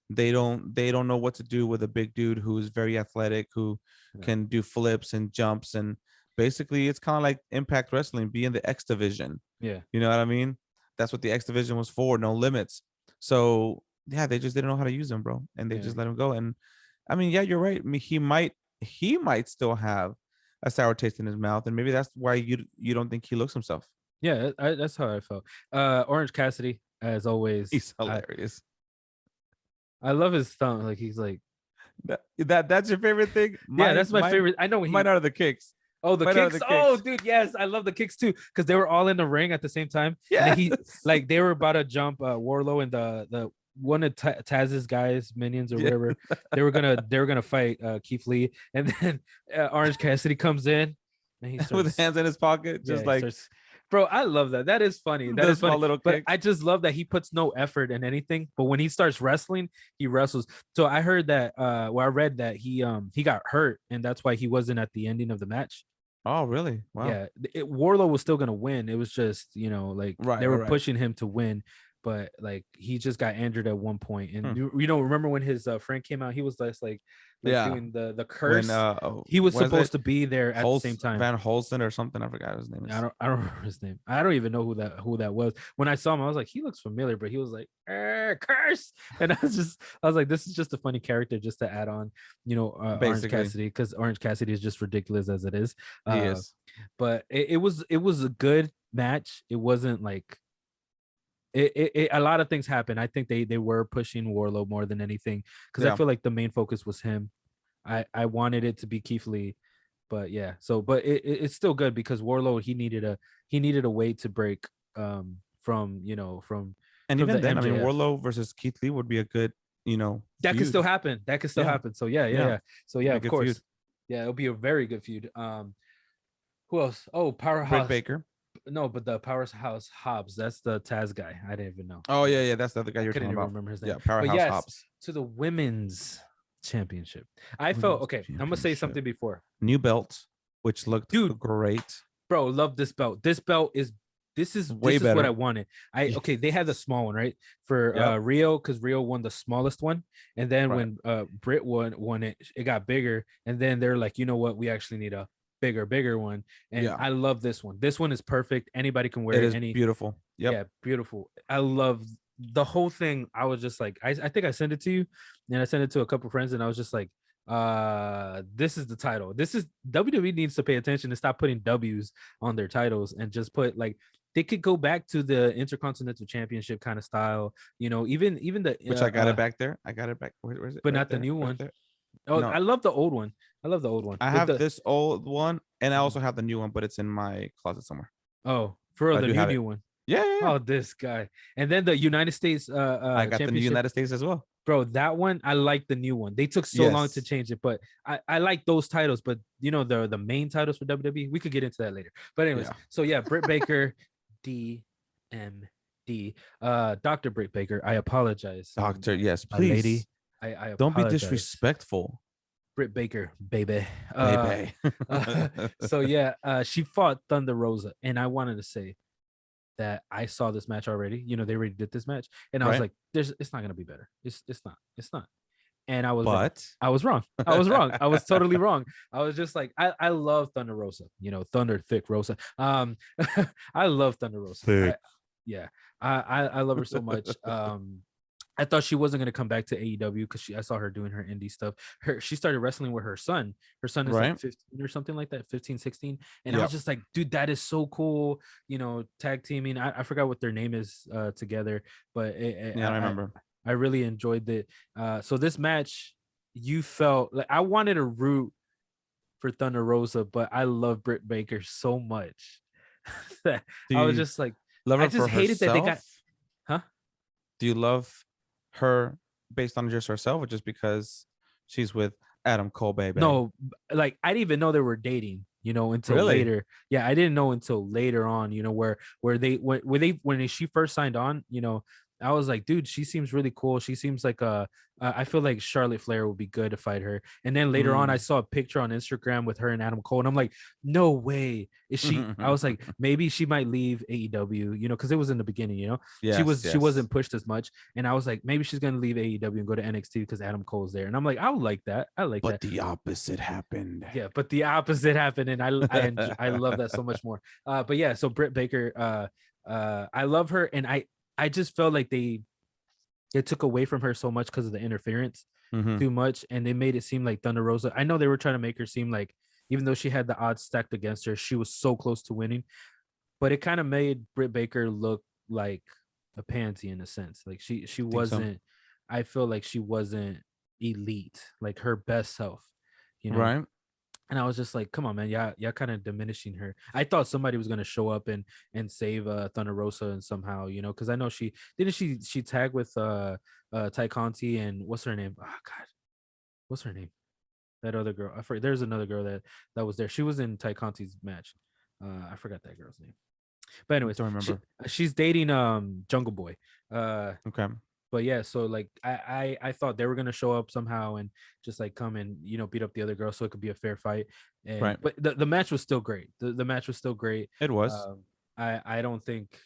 know what to do with a big dude who's very athletic, who can do flips and jumps, and basically it's kind of like Impact Wrestling, be in the X division. Yeah, you know what I mean? That's what the X division was for, no limits. So yeah, they just didn't know how to use him, bro, and they just let him go. And I mean, yeah, you're right. I mean, he might still have a sour taste in his mouth, and maybe that's why you don't think he looks himself. Yeah, that's how I felt. Orange Cassidy, as always, he's hilarious. I love his thumb. Like he's like that's your favorite thing. That's my favorite. I know mine are the kicks. Oh, the kicks. Oh, dude, yes, I love the kicks too, because they were all in the ring at the same time. Yeah, they were about to jump Warlow and the one of Taz's guys, minions or whatever. They were gonna fight Keith Lee, and then Orange Cassidy comes in and he starts, with hands in his pocket, just bro, I love that. That is funny. That is funny. Little but I just love that he puts no effort in anything. But when he starts wrestling, he wrestles. So I heard that. I read that he got hurt, and that's why he wasn't at the ending of the match. Oh, really? Wow. Yeah, Warlow was still gonna win. It was just they were pushing him to win, but like he just got injured at one point. And remember when his friend came out? He was like doing the curse. When, he was supposed to be there at the same time. Van Holsten or something. I forgot his name. I don't remember his name. I don't even know who that was. When I saw him, I was like, he looks familiar, but he was like, curse. And I was like, this is just a funny character just to add on, Orange Cassidy, because Orange Cassidy is just ridiculous as it is. He is. But it was a good match. It wasn't like a lot of things happened. I think they were pushing Warlow more than anything, because I feel like the main focus was him. I wanted it to be Keith Lee, but yeah. So, but it's still good because Warlow he needed a way to break from and even then, MJF. I mean, Warlow versus Keith Lee would be a good that could still happen. That could still happen. So yeah. So yeah, of course, feud. Yeah, it'll be a very good feud. Who else? Oh, Powerhouse Britt Baker. No, but the Powerhouse Hobbs. That's the Taz guy. I didn't even know. Oh yeah, that's the other guy you're talking about. Remember his name. Yeah, Powerhouse Hobbs. To the women's championship. I felt okay. I'm gonna say something before. New belt, which looked great. Bro, love this belt. This is way better. What I wanted. They had the small one, right? For Rio, because Rio won the smallest one. And then when Britt won it, it got bigger. And then they're like, you know what? We actually need a bigger one. And I love this one. This one is perfect. Anybody can wear it. It is beautiful. Yeah, beautiful. I love the whole thing. I was just like, I think I sent it to you, and I sent it to a couple friends, and I was just like, this is the title. This is WWE needs to pay attention and stop putting W's on their titles and just put like they could go back to the Intercontinental Championship kind of style, even the which I got it back there. I got it back. Where's it? But not the new one. Oh, no. I love the old one. I have this old one, and I also have the new one, but it's in my closet somewhere. Oh, for real, the new one. Yeah. Oh, this guy. And then the United States I got the new United States as well. Bro, that one, I like the new one. They took so long to change it, but I like those titles. But the main titles for WWE, we could get into that later. But anyways, so yeah, Britt Baker, DMD, Dr. Britt Baker. I apologize, Doctor. Yes, please, lady. I don't be disrespectful. Britt Baker, baby. So yeah, she fought Thunder Rosa, and I wanted to say that I saw this match already. They already did this match, and I was like, it's not gonna be better. It's not. And I was wrong. I was wrong. I was totally wrong. I was just like, I love Thunder Rosa. Thunder Thick Rosa. I love Thunder Rosa. I love her so much. I thought she wasn't going to come back to AEW because I saw her doing her indie stuff. She started wrestling with her son. Her son is like 15 or something like that, 15, 16. And I was just like, dude, that is so cool. Tag teaming. I forgot what their name is together, but I remember. I really enjoyed it. So this match, you felt like I wanted to root for Thunder Rosa, but I love Britt Baker so much. that Do I was you just like, love I her just for hated that they got, herself? huh? Do you love her based on just herself, or just because she's with Adam Cole, baby? No, like I didn't even know they were dating, until Really? later. Yeah, I didn't know until later on, where she first signed on, I was like, dude, she seems really cool. She seems like I feel like Charlotte Flair would be good to fight her. And then later on, I Mm. saw a picture on Instagram with her and Adam Cole, and I'm like, no way. Is she? I was like, maybe she might leave AEW, because it was in the beginning, Yes, she yes. wasn't pushed as much, and I was like, maybe she's gonna leave AEW and go to NXT because Adam Cole's there, and I'm like, I would like that. I like But that. the opposite happened. Yeah, but the opposite happened, and I love that so much more. But yeah, so Britt Baker, I love her, and I just felt like they took away from her so much because of the interference Mhm. too much, and they made it seem like Thunder Rosa. I know they were trying to make her seem like, even though she had the odds stacked against her, she was so close to winning, but it kind of made Britt Baker look like a pansy in a sense. Like she Think so? wasn't. I feel like she wasn't elite, like her best self, you know. Right. And I was just like, come on, man, y'all kind of diminishing her. I thought somebody was gonna show up and save Thunder Rosa and somehow, because I know she tagged with Ty Conti and what's her name? Oh God, what's her name? That other girl. I forget. There's another girl that was there. She was in Ty Conti's match. I forgot that girl's name. But anyways, Don't remember. she's dating Jungle Boy. Okay. But yeah, so like I thought they were gonna show up somehow and just like come and beat up the other girl so it could be a fair fight. And Right. but the match was still great. The match was still great. It was. I don't think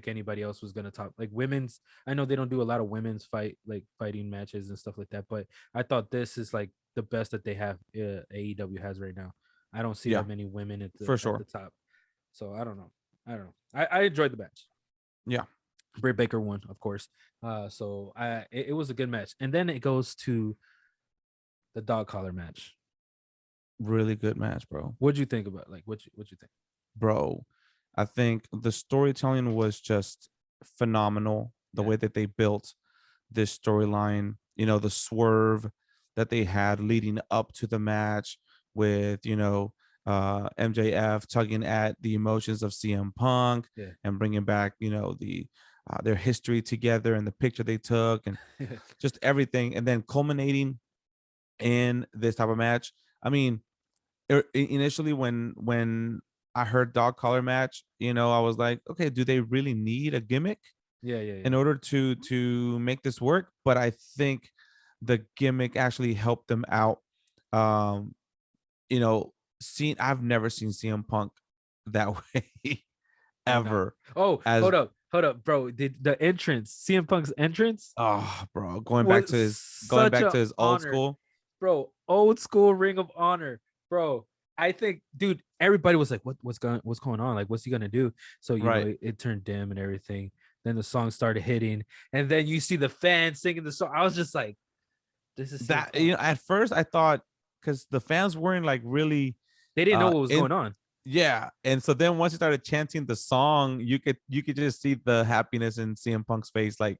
anybody else was gonna top like women's. I know they don't do a lot of women's fighting matches and stuff like that, but I thought this is like the best that they have AEW has right now. I don't see Yeah, that many women at for sure. the top. So I don't know. I enjoyed the match. Yeah. Britt Baker won, of course. So it was a good match. And then it goes to the dog collar match. Really good match, bro. What'd you think about? Like, what'd you think? Bro, I think the storytelling was just phenomenal. The Yeah. way that they built this storyline, the swerve that they had leading up to the match with, MJF tugging at the emotions of CM Punk Yeah. and bringing back, the their history together and the picture they took and just everything, and then culminating in this type of match. I mean, initially when I heard dog collar match, I was like, okay, do they really need a gimmick Yeah. in order to make this work? But I think the gimmick actually helped them out. Um, I've never seen CM Punk that way ever. Oh, As hold up, bro. The entrance, CM Punk's entrance bro, going was back to such a his old honor. school. Bro, old school Ring of Honor, bro. I think, dude, everybody was like, what's going on? Like, what's he gonna do? So Right. it turned dim and everything. Then the song started hitting, and then you see the fans singing the song. I was just like, this is CM That Punk. at first I thought, because the fans weren't like really They didn't know what was in going on. yeah, and so then once you started chanting the song, you could just see the happiness in CM Punk's face, like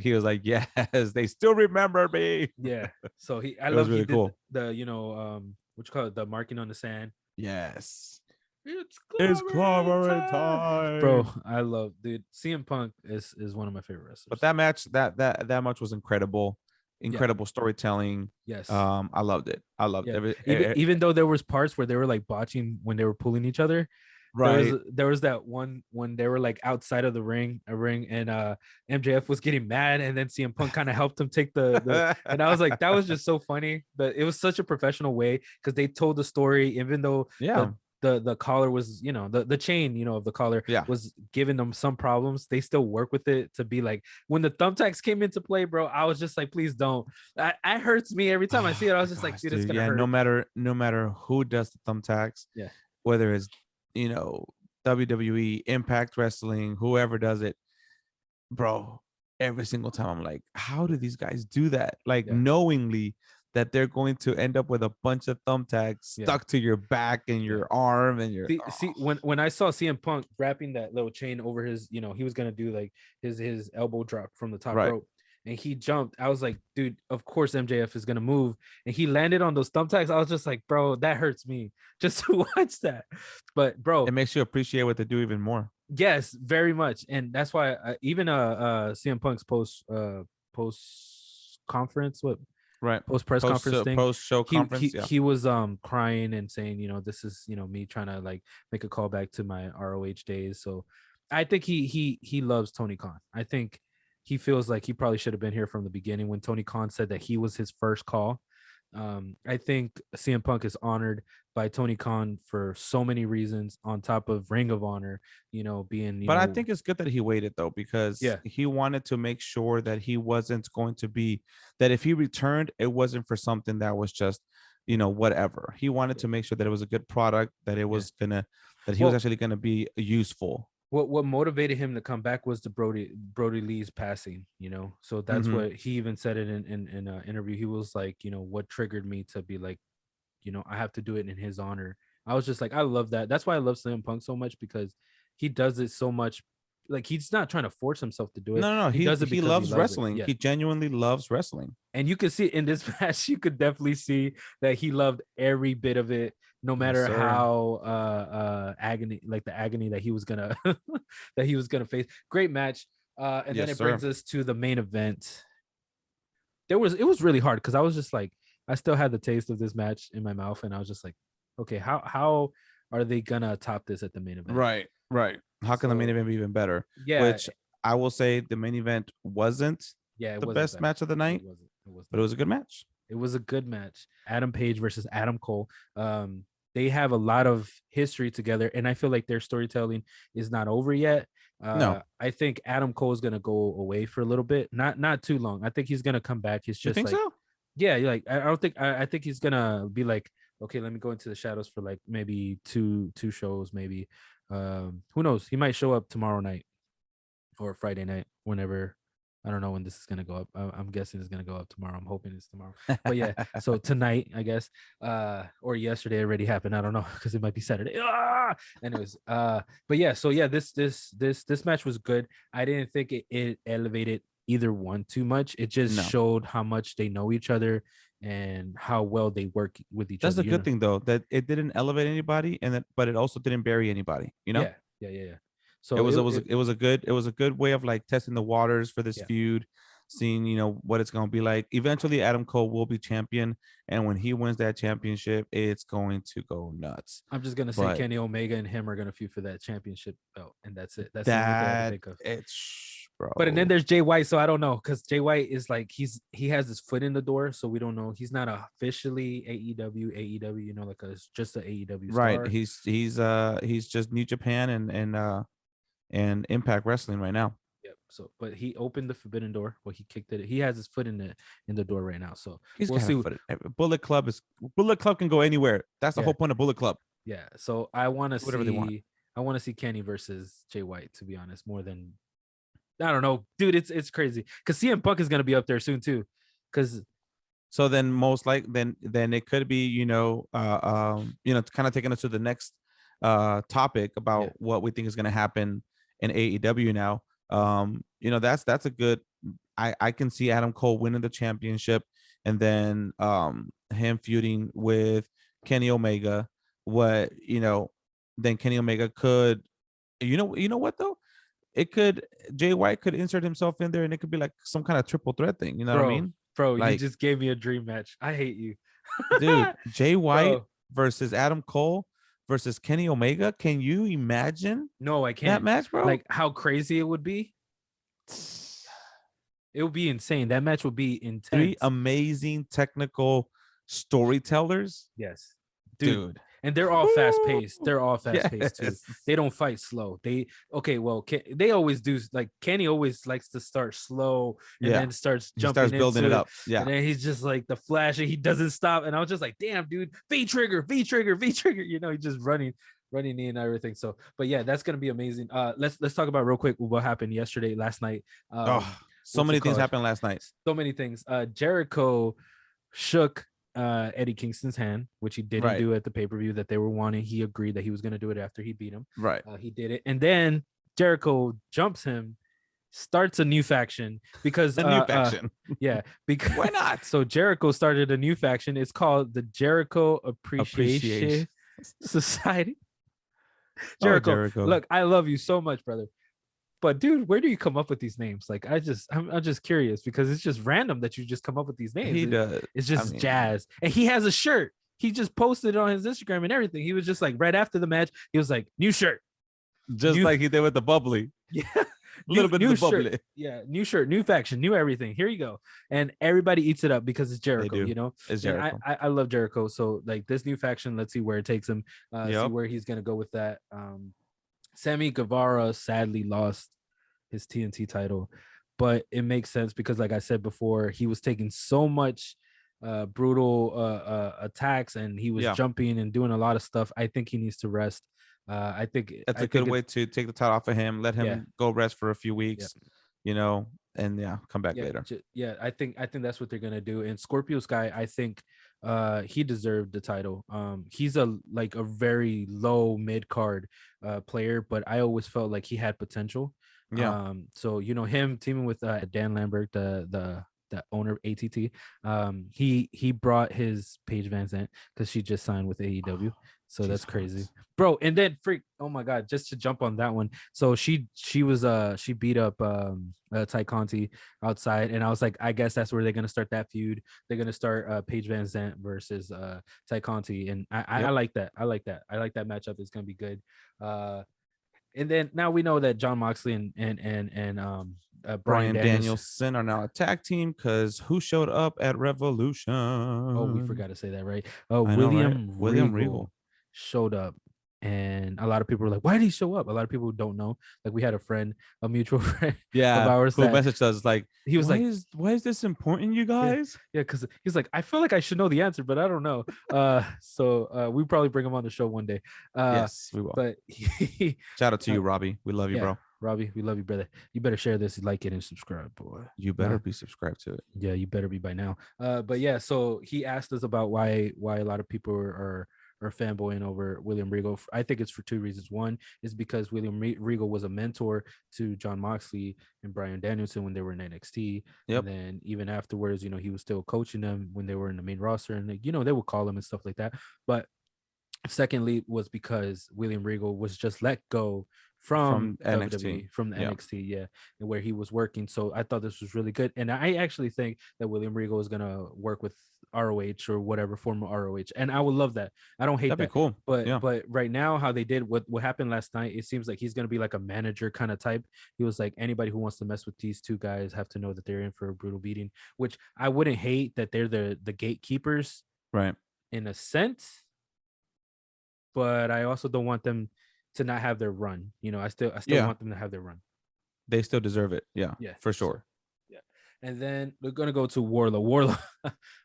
he was like, yes, they still remember me. Yeah. So I It was love he really did cool. the what you call it, the marking on the sand. Yes, It's it's clobbering clobbering time, bro. I love, dude. CM Punk is one of my favorite wrestlers. But that match, that match was incredible storytelling. Yes. I loved it. I loved Even though there was parts where they were like botching when they were pulling each other. right. There was that one when they were like outside of the ring, and MJF was getting mad, and then CM Punk kind of helped him take the and I was like, that was just so funny. But it was such a professional way because they told the story, even though the collar was, the chain, of the collar was giving them some problems. They still work with it to be like, when the thumbtacks came into play, bro, I was just like, please don't. It hurts me every time I see it. I was just like, dude, it's gonna hurt. No matter who does the thumbtacks, whether it's WWE, Impact Wrestling, whoever does it, bro, every single time I'm like, how do these guys do that? Like knowingly that they're going to end up with a bunch of thumbtacks stuck to your back and your arm and your see when I saw CM Punk wrapping that little chain over his, he was gonna do like his elbow drop from the top rope, and he jumped. I was like, dude, of course MJF is gonna move, and he landed on those thumbtacks. I was just like, bro, that hurts me just to watch that. But bro, It makes you appreciate what they do even more. yes, very much, and that's why even CM Punk's post conference, what Right. post press conference thing, Post show conference. he was crying and saying, this is me trying to like make a call back to my ROH days. So I think he loves Tony Khan. I think he feels like he probably should have been here from the beginning when Tony Khan said that he was his first call. I think CM Punk is honored by Tony Khan for so many reasons, on top of Ring of Honor, being. But I think it's good that he waited though, because Yeah. he wanted to make sure that he wasn't going to be, that if he returned, it wasn't for something that was just, whatever. He wanted to make sure that it was a good product, that it was that he was actually gonna be useful. What motivated him to come back was the Brody Lee's passing, so that's Mhm. what he even said it in an interview. He was like, what triggered me to be like, I have to do it in his honor. I was just like, I love that. That's why I love CM Punk so much, because he does it so much. Like, he's not trying to force himself to do it. No, he does it he because loves it. wrestling. Yeah. He genuinely loves wrestling. And you could see it in this match. You could definitely see that he loved every bit of it, no matter sir. how agony, like the agony that he was gonna that he was gonna face. Great match. And then Yes, it brings sir. us to the main event. It was really hard because I was just like, I still had the taste of this match in my mouth, and I was just like, okay, how are they gonna top this at the main event? Right. How can the main So, event be even better? Yeah, Which I will say the main event wasn't yeah, it the wasn't best bad. match of the night, It wasn't. but it was a good match. It was a good match. Adam Page versus Adam Cole. They have a lot of history together, and I feel like their storytelling is not over yet. No. I think Adam Cole is gonna go away for a little bit, not too long. I think he's gonna come back. He's You just think like, so? yeah, like I don't think I think he's gonna be like, okay, let me go into the shadows for like maybe two shows, maybe. Who knows? He might show up tomorrow night or Friday night, whenever. I don't know when this is gonna go up. I'm guessing it's gonna go up tomorrow. I'm hoping it's tomorrow. But yeah, so tonight, I guess, or yesterday already happened. I don't know, because it might be Saturday. Anyways, but yeah, so yeah, this match was good. I didn't think it elevated either one too much. It just No. showed how much they know each other and how well they work with each That's other. the good thing though, that it didn't elevate anybody, but it also didn't bury anybody. Yeah. So it was a good way of like testing the waters for this Yeah. feud, seeing what it's gonna be like. Eventually, Adam Cole will be champion, and when he wins that championship, it's going to go nuts. I'm just gonna say But Kenny Omega and him are gonna feud for that championship belt, and that's it. That's the only thing I can think of. It's bro. But and then there's Jay White, so I don't know, because Jay White is like he has his foot in the door, so we don't know. He's not officially AEW, like just a AEW star. Right. He's just New Japan and Impact Wrestling right now. Yep. So, but he opened the forbidden door. Well, he kicked it. He has his foot in the door right now. So He's we'll see. Bullet Club can go anywhere. That's the Yeah. whole point of Bullet Club. Yeah. So I want to Whatever they want. see. I want to see Kenny versus Jay White. To be honest, more than I don't know, dude. It's crazy because CM Punk is gonna be up there soon too. Because so then most like then it could be kind of taking us to the next topic about what we think is going to happen in AEW now. That's a good. I can see Adam Cole winning the championship and then him feuding with Kenny Omega. Then Kenny Omega could, you know what though? Jay White could insert himself in there and it could be like some kind of triple threat thing. You know what I mean? Bro, Like, you just gave me a dream match. I hate you. Dude, Jay White Bro. versus Adam Cole versus Kenny Omega. Can you imagine No, I can't. that match, bro? Like how crazy it would be. It would be insane. That match would be intense. 3 amazing technical storytellers. Yes. Dude. And they're all fast paced. They're all fast paced too. Yes. They don't fight slow. They always do, like Kenny always likes to start slow and then starts jumping. He starts building into it up. Yeah. And then he's just like the Flash and he doesn't stop. And I was just like, damn, dude, V trigger. He's just running in and everything. So, but yeah, that's gonna be amazing. Let's talk about real quick what happened last night. So many things happened last night. So many things. Jericho shook Eddie Kingston's hand, which he didn't do at the pay-per-view that they were wanting. He agreed that he was going to do it after he beat him. Right. He did it. And then Jericho jumps him starts a new faction because A new faction. yeah, because Why not? so Jericho started a new faction. It's called the Jericho Appreciation. Appreciation Society. Oh, Jericho, Jericho. look, I love you so much, brother. But dude, where do you come up with these names? Like, I'm just curious because it's just random that you just come up with these names. He does. It's just I mean, jazz, and he has a shirt. He just posted it on his Instagram and everything. He was just like right after the match, he was like, "New shirt, just new- like he did with the bubbly. yeah, A little bit of the shirt. bubbly. Yeah, new shirt, new faction, new everything. Here you go." And everybody eats it up because it's Jericho. do. You know, It's And Jericho. I love Jericho. So like this new faction, let's see where it takes him. See Yep. where he's gonna go with that. Sammy Guevara sadly lost his TNT title, but it makes sense because like I said before, he was taking so much brutal attacks and he was jumping and doing a lot of stuff. I think he needs to rest. I think That's a good way to take the title off of him, let him go rest for a few weeks, you know, and come back later. I think that's what they're gonna do. And Scorpio Sky, I think he deserved the title. He's a very low mid card player, but I always felt like he had potential. So you know, him teaming with Dan Lambert, the owner of ATT, he brought his Paige Van Zandt because she just signed with AEW. So that's crazy, bro. And then oh my god, just to jump on that one. So she beat up Ty Conti outside, and I was like, I guess that's where they're gonna start that feud. They're gonna start Paige Van Zandt versus Ty Conti, and I like that. I like that matchup. It's gonna be good. And then now we know that John Moxley and Bryan Danielson are now a tag team because who showed up at Revolution? Oh, we forgot to say that, right? William Regal showed up, and a lot of people were like, "Why did he show up?" A lot of people don't know. Like we had a mutual friend of ours who messaged us like he was why is this important, you guys? Yeah, because he's like, I feel like I should know the answer, but I don't know. So we probably bring him on the show one day. Yes, we will. But shout out to you, Robbie. We love you, bro. Robbie, we love you, brother. You better share this, like it, and subscribe, boy. You better be subscribed to it. Yeah, you better be by now. But yeah, so he asked us about why a lot of people are fanboying over William Regal. I think it's for two reasons. One is because William Regal was a mentor to John Moxley and Bryan Danielson when they were in NXT. And then even afterwards, you know, he was still coaching them when they were in the main roster, and you know, they would call him and stuff like that. But secondly was because William Regal was just let go from NXT, from the NXT, and where he was working. So I thought this was really good, and I actually think that William Regal is gonna work with ROH or whatever form of ROH, and I would love that. I don't hate that. That'd be cool. But right now, how they did what happened last night, it seems like he's gonna be like a manager kind of type. He was like, anybody who wants to mess with these two guys have to know that they're in for a brutal beating, which I wouldn't hate that they're the gatekeepers, right? In a sense, but I also don't want them to not have their run. You know, I still want them to have their run. They still deserve it. Yeah, for sure. So, and then we're gonna go to Warlow.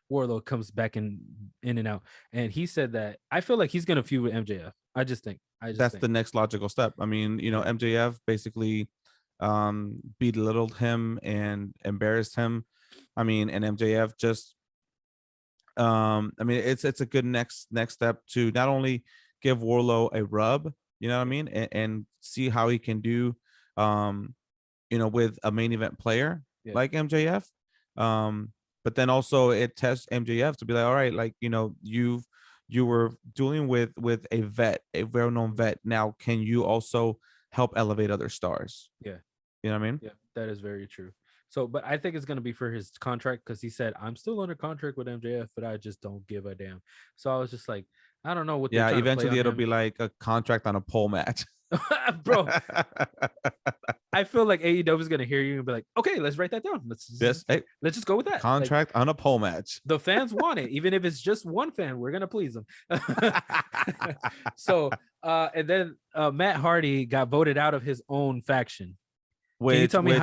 Warlow comes back in and out, and he said that I feel like he's gonna feud with MJF. I just think that's the next logical step. I mean, you know, MJF basically belittled him and embarrassed him. I mean, and MJF just I mean, it's a good next step to not only give Warlow a rub, you know what I mean, and see how he can do you know, with a main event player like MJF. But then also it tests MJF to be like, all right, like, you know, you were dealing with a vet, a well-known vet. Now, can you also help elevate other stars? Yeah. You know what I mean? Yeah, that is very true. So, but I think it's going to be for his contract because he said, I'm still under contract with MJF, but I just don't give a damn. So I was just like, I don't know what. Yeah, eventually it'll be like a contract on a pole match. Bro, I feel like AEW is gonna hear you and be like, okay, let's write that down. Let's just go with that. Contract on a pole match. The fans want it, even if it's just one fan, we're gonna please them. So and then Matt Hardy got voted out of his own faction. Can you tell me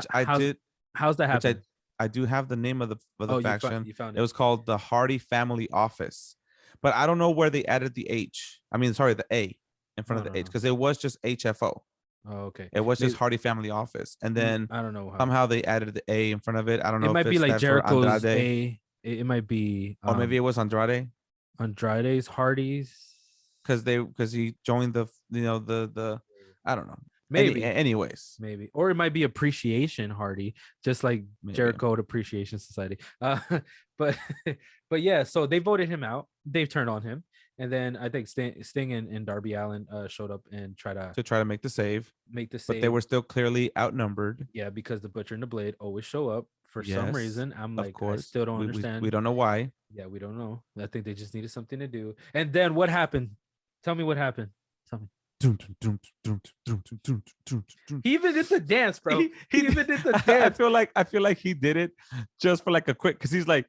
how's that happen? I do have the name of the faction. You found it. It was called the Hardy Family Office, but I don't know where they added the H. I mean, sorry, the A in front of the H, because it was just HFO. Oh, okay. It was just Hardy Family Office, and then I don't know how. Somehow they added the A in front of it. I don't know. It might be like Jericho's A. It might be, or maybe it was Andrade's Hardy's, because he joined the I don't know. Anyways, maybe, or it might be Appreciation Hardy, just like maybe. Jericho Appreciation Society. But but yeah, so they voted him out. They've turned on him, and then I think Sting and Darby Allin showed up and to try to make the save, but they were still clearly outnumbered. Yeah, because the Butcher and the Blade always show up for some Yes, reason. I'm of like, I course. still don't understand. We don't know why. Yeah, we don't know. I think they just needed something to do. And then what happened? Tell me what happened. Tell me. He even did the dance, bro. He even did the dance. I feel like he did it just for like a quick, because he's like,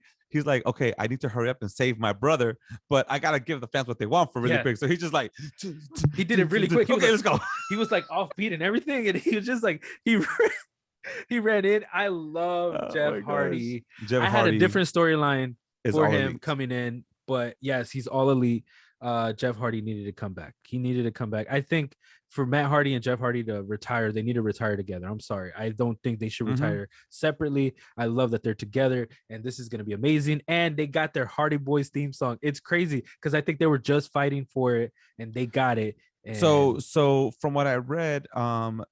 okay, I need to hurry up and save my brother, but I gotta give the fans what they want for really quick. So he's just like, he did it really quick. Okay, let's go. He was like offbeat and everything, and he was just like he ran in. I love Jeff Hardy. I had a different storyline for him elite. Coming in, but yes, he's all elite. Jeff Hardy needed to come back. He needed to come back. I think for Matt Hardy and Jeff Hardy to retire, they need to retire together. I'm sorry. I don't think they should retire separately. I love that they're together, and this is going to be amazing. And they got their Hardy Boys theme song. It's crazy because I think they were just fighting for it, and they got it. And so from what I read, the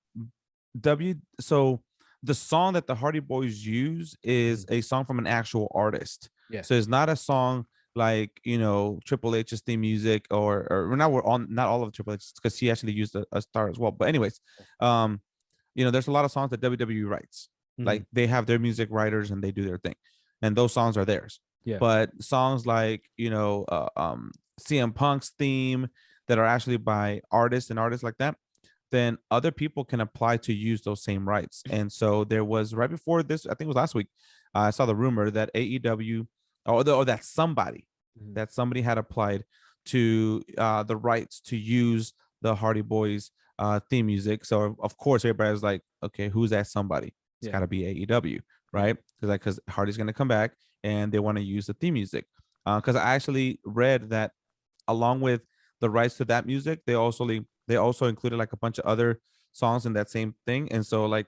song that the Hardy Boys use is a song from an actual artist. Yeah. So it's not a song like, you know, Triple H's theme music or not all of Triple H, because he actually used a star as well. But anyways, you know, there's a lot of songs that WWE writes. Like they have their music writers and they do their thing, and those songs are theirs. Yeah. But songs like, you know, CM Punk's theme that are actually by artists like that, then other people can apply to use those same rights. And so there was, right before this, I think it was last week, I saw the rumor that AEW or that somebody had applied to the rights to use the Hardy Boys theme music. So of course everybody was like, okay, who's that somebody? It's got to be AEW, right? Because Hardy's going to come back and they want to use the theme music. Because I actually read that along with the rights to that music, they also included like a bunch of other songs in that same thing. And so like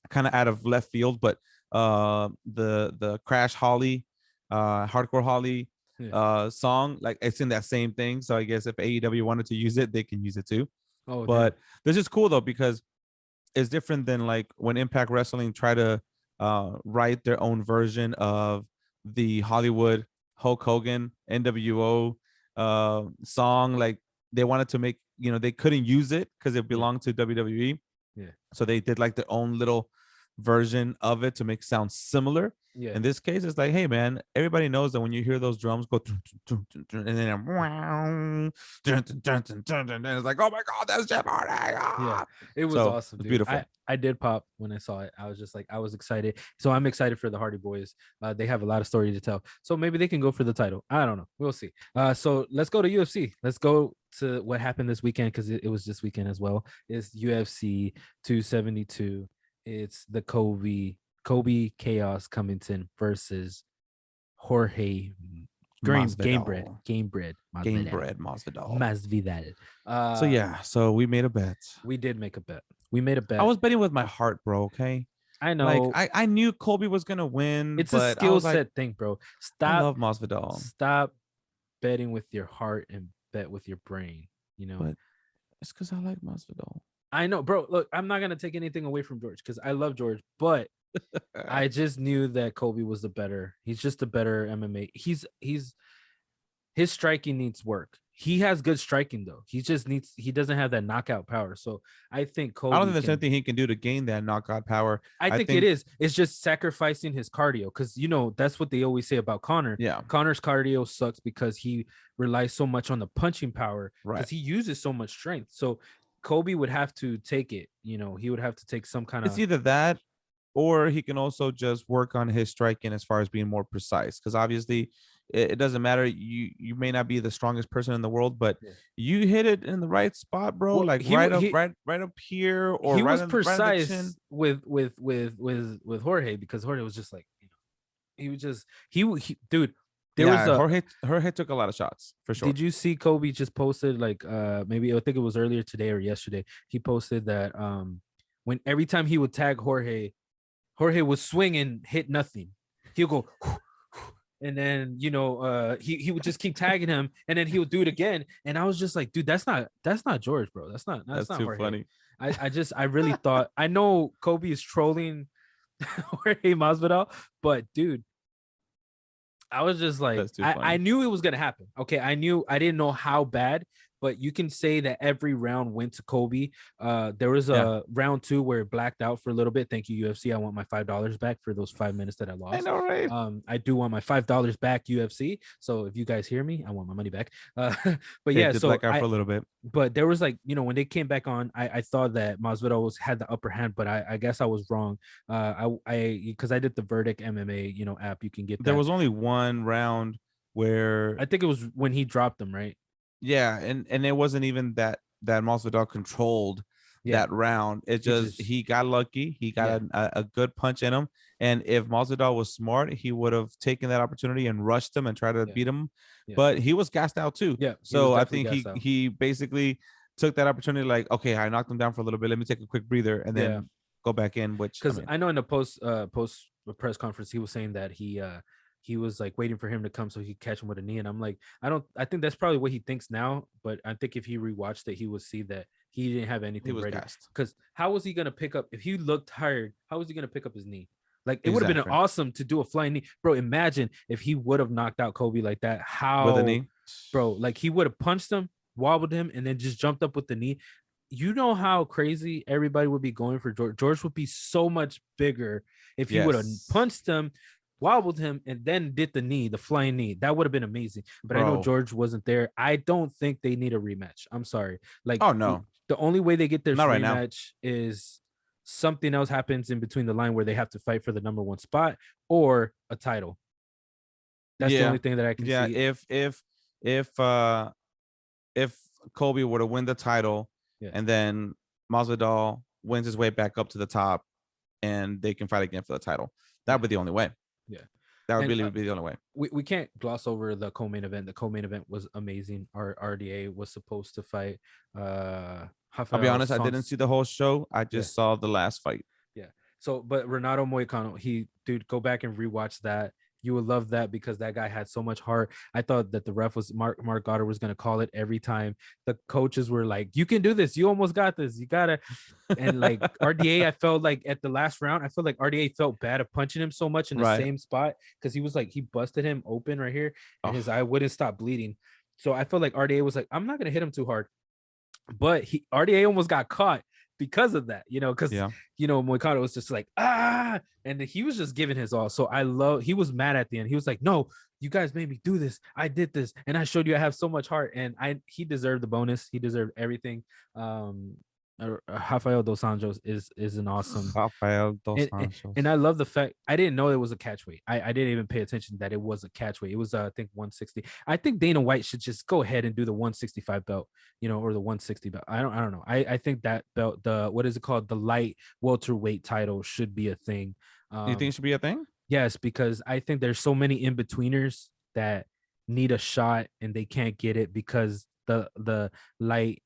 kind of out of left field, but the Crash Holly, Hardcore Holly song, like it's in that same thing. So I guess if AEW wanted to use it, they can use it too. But this is cool though, because it's different than like when Impact Wrestling try to write their own version of the Hollywood Hulk Hogan NWO song. Like they wanted to make, you know, they couldn't use it because it belonged to WWE. Yeah. So they did like their own little version of it to make it sound similar. Yeah. In this case, it's like, hey man, everybody knows that when you hear those drums go and then it's like, oh my god, that's Jeff Hardy. Yeah, it was awesome, dude. Beautiful. I did pop when I saw it. I was just like, I was excited. So I'm excited for the Hardy Boys. They have a lot of story to tell. So maybe they can go for the title. I don't know. We'll see. So let's go to UFC. Let's go to what happened this weekend, because it was this weekend as well. It's UFC 272. It's the Kobe Chaos Covington versus Jorge Gamebred Masvidal. So yeah, so we made a bet. We did make a bet. We made a bet. I was betting with my heart, bro. Okay. I know. Like I knew Kobe was gonna win. It's a skill set thing, bro. I love Masvidal. Stop betting with your heart and bet with your brain. You know. But it's because I like Masvidal. I know, bro. Look, I'm not gonna take anything away from George because I love George, but I just knew that Kobe was the better. He's just a better MMA. His striking needs work. He has good striking though. He doesn't have that knockout power. So I think Kobe. I don't think there's anything he can do to gain that knockout power. I think it is. It's just sacrificing his cardio, because you know that's what they always say about Conor. Yeah, Conor's cardio sucks because he relies so much on the punching power, right? Because he uses so much strength. So Kobe would have to take it. You know, he would have to take some kind of. It's either that, or he can also just work on his striking as far as being more precise. Because obviously, it doesn't matter. You may not be the strongest person in the world, but you hit it in the right spot, bro. Well, like right up here, or he right was on, precise right with Jorge, because Jorge was just like, you know, he was just he dude. Jorge took a lot of shots for sure. Did you see Kobe just posted like maybe I think it was earlier today or yesterday? He posted that when every time he would tag Jorge would swing and hit nothing. He'll go and then you know he would just keep tagging him, and then he would do it again. And I was just like, dude, that's not George, bro. That's not too Jorge. funny. I really thought, I know Kobe is trolling Jorge Masvidal, but dude, I was just like, That's too I funny. knew it was gonna happen. Okay, I didn't know how bad, but you can say that every round went to Kobe. There was a round 2 where it blacked out for a little bit. Thank you, UFC. I want my $5 back for those 5 minutes that I I lost. know, right? I do want my $5 back, UFC. So if you guys hear me, I want my money back. But It yeah, did so black out for a little bit. but there was like, when they came back on, I thought that Masvidal had the upper hand, but I guess I was wrong. Because I did the Verdict MMA app. You can get that. There was only one round where I think it was when he dropped them, right? yeah, and it wasn't even that Masvidal controlled that round. It just he got lucky. He got a good punch in him, and if Masvidal was smart, he would have taken that opportunity and rushed him and tried to beat him. But he was gassed out too. Yeah, so I think he basically took that opportunity, like, okay, I knocked him down for a little bit. Let me take a quick breather and then go back in. Which because I know in the post press conference he was saying that he was like waiting for him to come so he could catch him with a knee, and I'm like, I think that's probably what he thinks now, but I think if he rewatched it, he would see that he didn't have anything ready. Because how was he gonna pick up if he looked tired? How was he gonna pick up his knee? Like, it would have been awesome to do a flying knee, bro. Imagine if he would have knocked out Kobe like that. How, with a knee, bro? Like, he would have punched him, wobbled him, and then just jumped up with the knee. You know how crazy everybody would be going for George. George would be so much bigger if he would have punched him, wobbled him, and then did the flying knee. That would have been amazing. But I know George wasn't there. I don't think they need a rematch. I'm sorry. Like, oh no, the only way they get their Not right rematch is something else happens in between the line where they have to fight for the number 1 spot or a title. That's the only thing that I can see. If Kobe were to win the title and then Masvidal wins his way back up to the top and they can fight again for the title, that would be the only way. Yeah. That would really be the only way. We can't gloss over the co-main event. The co-main event was amazing. Our RDA was supposed to fight I'll be honest, I didn't see the whole show. I just saw the last fight. Yeah. So, but Renato Moicano, dude, go back and rewatch that. You would love that because that guy had so much heart. I thought that the ref was Mark Goddard was going to call it every time. The coaches were like, you can do this. You almost got this. You got to. And like RDA, I felt like at the last round, I felt like RDA felt bad of punching him so much in the same spot because he was like, he busted him open right here and his eye wouldn't stop bleeding. So I felt like RDA was like, I'm not going to hit him too hard. But RDA almost got caught because of that, because Moicano was just like, and he was just giving his all. So he was mad at the end. He was like, no, you guys made me do this. I did this and I showed you I have so much heart. And he deserved the bonus. He deserved everything. Rafael Dos Anjos is an awesome Rafael Dos Anjos. And I love the fact I didn't know it was a catch weight. I didn't even pay attention that it was a catch weight. It was I think 160. I think Dana White should just go ahead and do the 165 belt, or the 160 belt. I don't know. I think that belt, the what is it called, the light welterweight title, should be a thing. You think it should be a thing? Yes, because I think there's so many in-betweeners that need a shot and they can't get it because the lightweight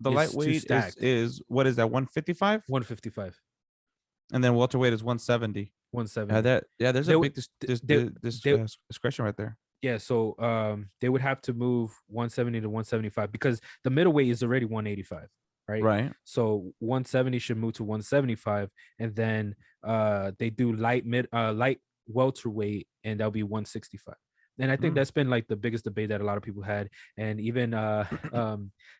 is what is that, 155? 155. And then welterweight is 170. 170. There's a big discretion right there. Yeah, so they would have to move 170 to 175 because the middleweight is already 185. Right. So 170 should move to 175, and then they do light welterweight, and that'll be 165. And I think that's been like the biggest debate that a lot of people had, and even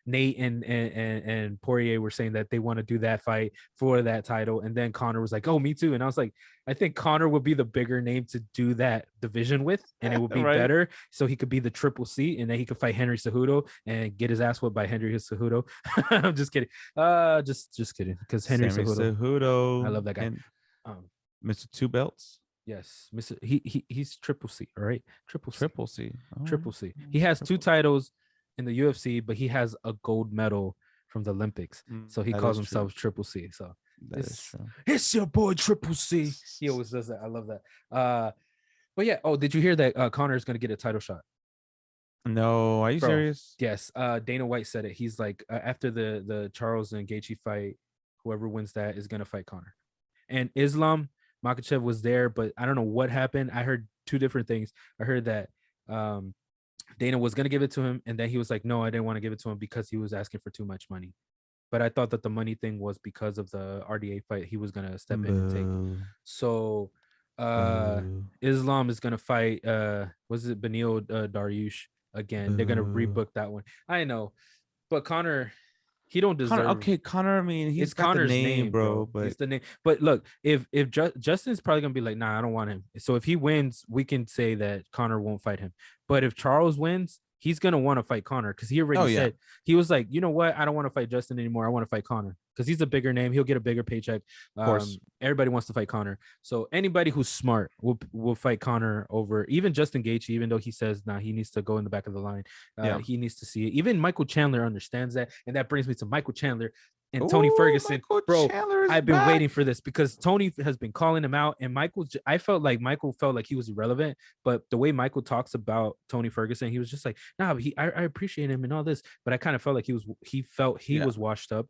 Nate and Poirier were saying that they want to do that fight for that title, and then Conor was like, "Oh, me too," and I was like, I think Conor would be the bigger name to do that division with, and it would be better, so he could be the triple C, and then he could fight Henry Cejudo and get his ass whipped by Henry Cejudo. I'm just kidding, just kidding, because Henry Cejudo, I love that guy, Mr. Two Belts. Yes, Mr. He's triple C, all right? Triple C. Oh. Triple C. He has 2 titles in the UFC, but he has a gold medal from the Olympics. So he calls himself Triple C. So it's your boy Triple C. He always does that. I love that. But yeah, did you hear that Conor is going to get a title shot? No, are you serious? Yes. Dana White said it. He's like, after the Charles and Gaethje fight, whoever wins that is going to fight Conor. And Islam Makhachev was there, but I don't know what happened. I heard 2 different things. I heard that Dana was gonna give it to him, and then he was like, no, I didn't want to give it to him because he was asking for too much money. But I thought that the money thing was because of the RDA fight he was gonna step in and take. Boo. So Boo. Islam is gonna fight was it Benil Dariush again. They're gonna Boo. rebook that one. I know, but Connor, he don't deserve. Connor, okay, Connor. I mean, he's It's got Connor's the name, bro. It's But the name. But look, if Justin's probably gonna be like, nah, I don't want him. So if he wins, we can say that Connor won't fight him. But if Charles wins, he's gonna want to fight Connor because he already said, he was like, you know what, I don't want to fight Justin anymore. I want to fight Connor because he's a bigger name. He'll get a bigger paycheck. Of course. Everybody wants to fight Connor. So anybody who's smart will fight Connor over even Justin Gaethje, even though he says, nah, he needs to go in the back of the line. He needs to see it. Even Michael Chandler understands that, and that brings me to Michael Chandler and Tony Ferguson. Michael bro, Chandler is I've been back. waiting for this because Tony has been calling him out, and I felt like Michael felt like he was irrelevant, but the way Michael talks about Tony Ferguson, he was just like, nah, but I appreciate him and all this, but I kind of felt like he was washed up,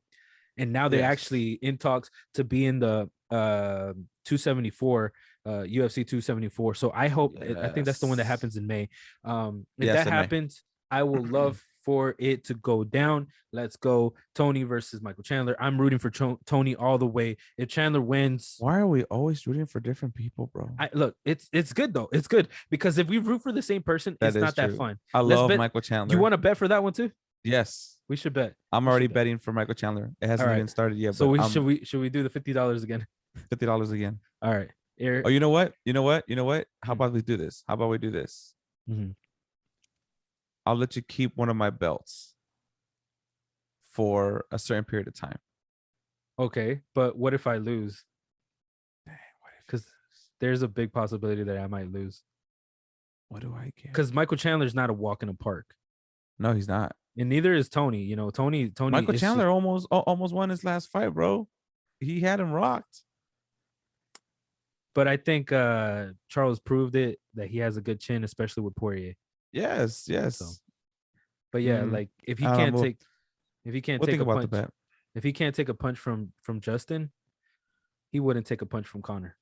and now they're actually in talks to be in the 274 UFC 274. So I hope, I think that's the one that happens in May. If that happens, I will love for it to go down. Let's go Tony versus Michael Chandler. I'm rooting for Tony all the way. If Chandler wins, Why are we always rooting for different people, bro? look, it's good though. It's good because if we root for the same person, it's not that fun. I Let's love bet. Michael Chandler. You want to bet for that one too? Yes, We should bet. I'm already betting for Michael Chandler. It hasn't All right. even started yet. So but should we do the $50 again? $50 again. All right. Oh, you know what? How about we do this? Mhm. I'll let you keep one of my belts for a certain period of time. Okay, but what if I lose? Because there's a big possibility that I might lose. What do I get? Because Michael Chandler's not a walk in the park, No, he's not. and neither is Tony. You know, Tony. Michael is Chandler almost won his last fight, bro. He had him rocked. But I think Charles proved it that he has a good chin, especially with Poirier. Yes. So, but yeah, like if he I can't don't know. take, if he can't What take think a about punch, the bet? if he can't take a punch from Justin, he wouldn't take a punch from Connor.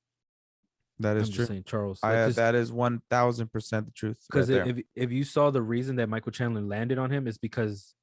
That is I'm true. just saying, Charles. Like, That is 1000% the truth. Because right if you saw the reason that Michael Chandler landed on him is because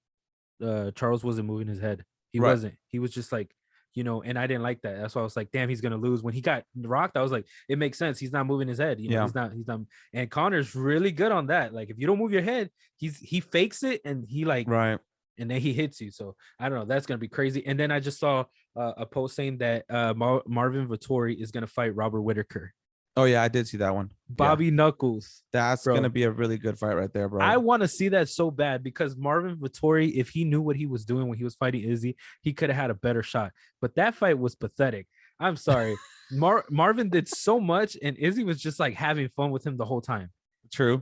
Charles wasn't moving his head. He wasn't. He was just like, you know, and I didn't like that. That's why I was like, damn, he's gonna lose. When he got rocked, I was like, it makes sense. He's not moving his head. You know, he's not. And Connor's really good on that. Like, if you don't move your head, he fakes it and he like right. and then he hits you. So I don't know. That's gonna be crazy. And then I just saw a post saying that Marvin Vettori is gonna fight Robert Whittaker. Oh yeah, I did see that one. Bobby Knuckles. That's gonna be a really good fight right there, bro. I want to see that so bad because Marvin Vettori, if he knew what he was doing when he was fighting Izzy, he could have had a better shot. But that fight was pathetic. I'm sorry. Marvin did so much, and Izzy was just like having fun with him the whole time. True.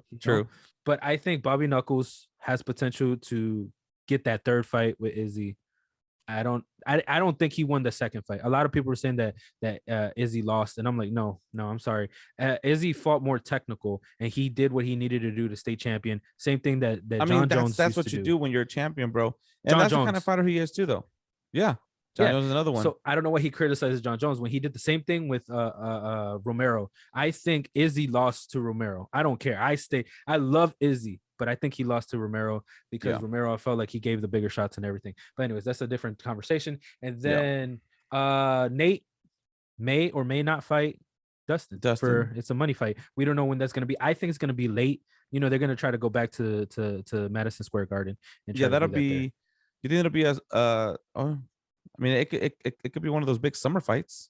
But I think Bobby Knuckles has potential to get that third fight with Izzy. I don't think he won the second fight. A lot of people were saying that Izzy lost, and I'm like, no, I'm sorry. Izzy fought more technical, and he did what he needed to do to stay champion. Same thing that John Jones. That's what you do when you're a champion, bro. And John that's Jones. the kind of fighter he is too, though. Yeah, John Jones is another one. So I don't know why he criticizes John Jones when he did the same thing with Romero. I think Izzy lost to Romero. I don't care. I love Izzy, but I think he lost to Romero because Romero, I felt like he gave the bigger shots and everything. But anyways, that's a different conversation. And then Nate may or may not fight Dustin. It's a money fight. We don't know when that's going to be. I think it's going to be late. You know, they're going to try to go back to Madison Square Garden. And that'll be. You think it'll be as I mean, it could be one of those big summer fights.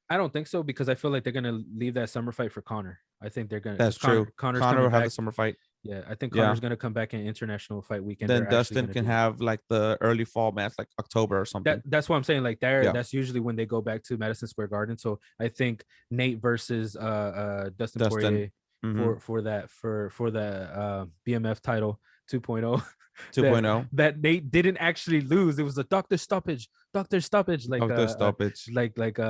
I don't think so because I feel like they're gonna leave that summer fight for Connor. I think they're gonna. That's true. Connor will have the summer fight. Yeah, I think Connor's gonna come back in international fight weekend. Then Dustin can have like the early fall match, like October or something. That's what I'm saying. Like that's usually when they go back to Madison Square Garden. So I think Nate versus Dustin Poirier for the BMF title 2.0. 2.0 that Nate didn't actually lose. It was a doctor stoppage, like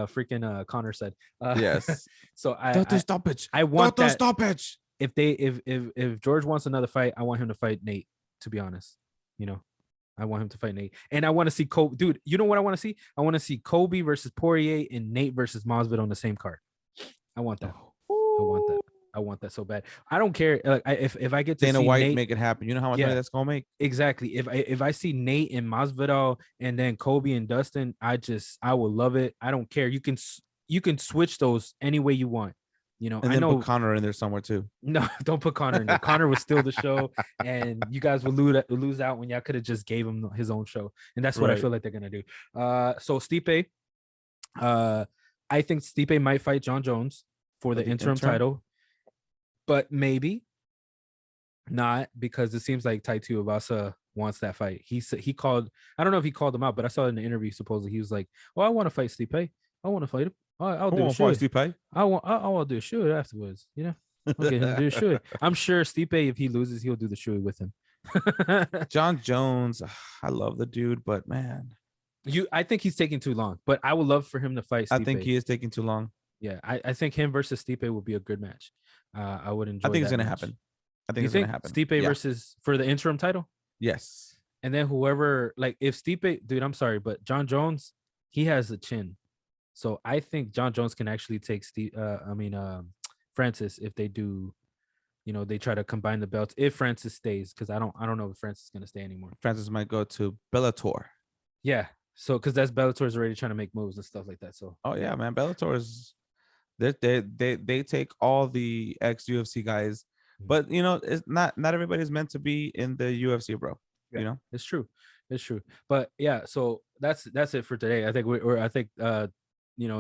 freaking Connor said. Yes. So doctor stoppage. I want doctor that stoppage. If George wants another fight, I want him to fight Nate. To be honest, you know, I want him to fight Nate, and I want to see Kobe. Dude, you know what I want to see? I want to see Kobe versus Poirier and Nate versus Masvidal on the same card. I want that. I want that. I want that so bad. I don't care. Like if I get to Dana see White Nate, make it happen. You know how much money Yeah. that's gonna make? exactly. If I see Nate and Masvidal and then Kobe and Dustin, I will love it. I don't care. You can switch those any way you want. You know, And I then know. put Connor in there somewhere too. No, don't put Connor in there. Connor was still the show, and you guys would lose out when y'all could have just gave him his own show, and that's what I Right. feel like they're gonna do. So Stipe, I think Stipe might fight John Jones for the interim title, but maybe not, because it seems like Tai Tuivasa wants that fight. He called. I don't know if he called him out, but I saw in the interview supposedly he was like, "Oh, I want to fight Stipe. I want to fight him. I'll do a shoot. Stipe. I'll do a shoot afterwards. You know, I'll get him to do a shoot. I'm sure Stipe, if he loses, he'll do the shoot with him." John Jones, I love the dude, but man, I think he's taking too long, but I would love for him to fight Stipe. I think he is taking too long. Yeah, I think him versus Stipe would be a good match. I would enjoy. I think it's that gonna match. happen. I think You it's think gonna happen. Stipe Yeah. versus for the interim title? Yes. And then whoever, like, if Stipe, dude, I'm sorry, but John Jones, he has a chin. So I think John Jones can actually take Francis if they do, they try to combine the belts if Francis stays, because I don't know if Francis is gonna stay anymore. Francis might go to Bellator. Yeah. So because that's Bellator's already trying to make moves and stuff like that. So Oh yeah, man. Bellator is they take all the ex UFC guys, but it's not everybody's meant to be in the UFC, bro. yeah, it's true. But yeah, so that's it for today. I think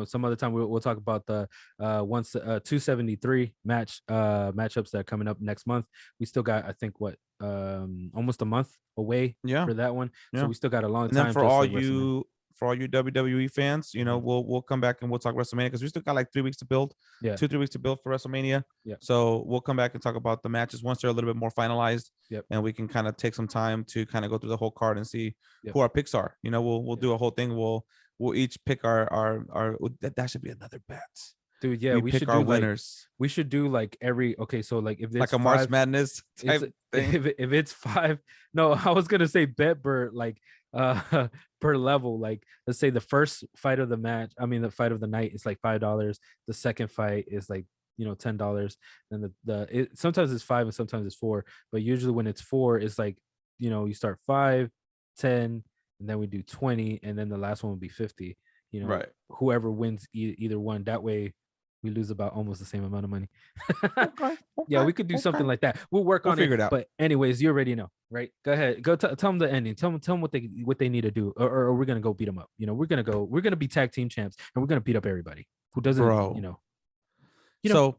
some other time we'll talk about the 273 matchups that are coming up next month. We still got, I think, almost a month away for that one. Yeah. So we still got a long And time. then for all you WWE fans, we'll come back and we'll talk WrestleMania, because we still got like 3 weeks to build. Yeah. 2-3 weeks to build for WrestleMania. Yeah. So we'll come back and talk about the matches once they're a little bit more finalized. Yep. And we can kind of take some time to kind of go through the whole card and see Yep. who our picks are. We'll do a whole thing. We'll each pick our that should be another bet. Dude, yeah, we pick should our do winners. we should do like so like if there's Like a March Madness type thing. if it's 5, no, I was gonna say bet per per level. Like, let's say the first fight of the match, the fight of the night is like $5. The second fight is like $10. Then sometimes it's 5 and sometimes it's 4, but usually when it's 4, it's like you start 5, 10, and then we do 20, and then the last one would be 50. Right. Whoever wins either one, that way we lose about almost the same amount of money. Yeah, we could do something like that. We'll work on figure it. it out. But anyways, you already know, right? Go ahead, go tell them the ending. Tell them what they need to do, or we're gonna go beat them up. We're gonna be tag team champs, and we're gonna beat up everybody who doesn't. Bro. So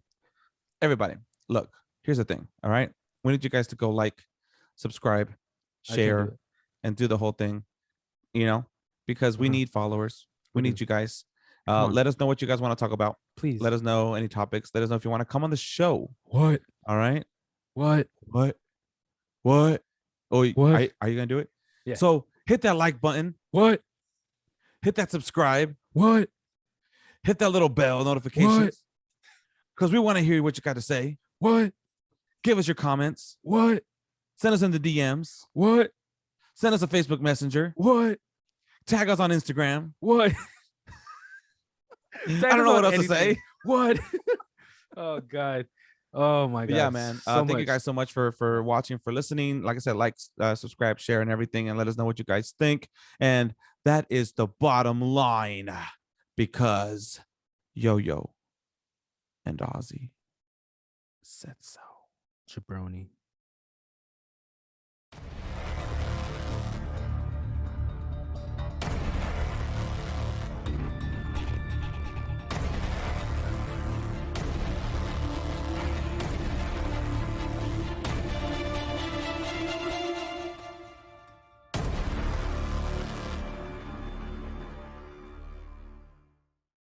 everybody, look, here's the thing. All right, we need you guys to go like, subscribe, I can do share, it. and do the whole thing. Because we need followers. We need you guys. Let us know what you guys want to talk about. Please Let us know any topics. Let us know if you want to come on the show. What? All right. What? Oh, What? are you gonna do it? Yeah. So hit that like button. What? Hit that subscribe. What? Hit that little bell notifications. Because we want to hear what you got to say. What? Give us your comments. What? Send us in the DMs. What? Send us a Facebook Messenger. What? Tag us on Instagram. What? I don't know what else to say. What? Oh God. Oh my God. But yeah, man. Thank you guys so much for watching, for listening. Like I said, like, subscribe, share, and everything, and let us know what you guys think. And that is the bottom line, because Yo-Yo and Ozzie said so. Jabroni.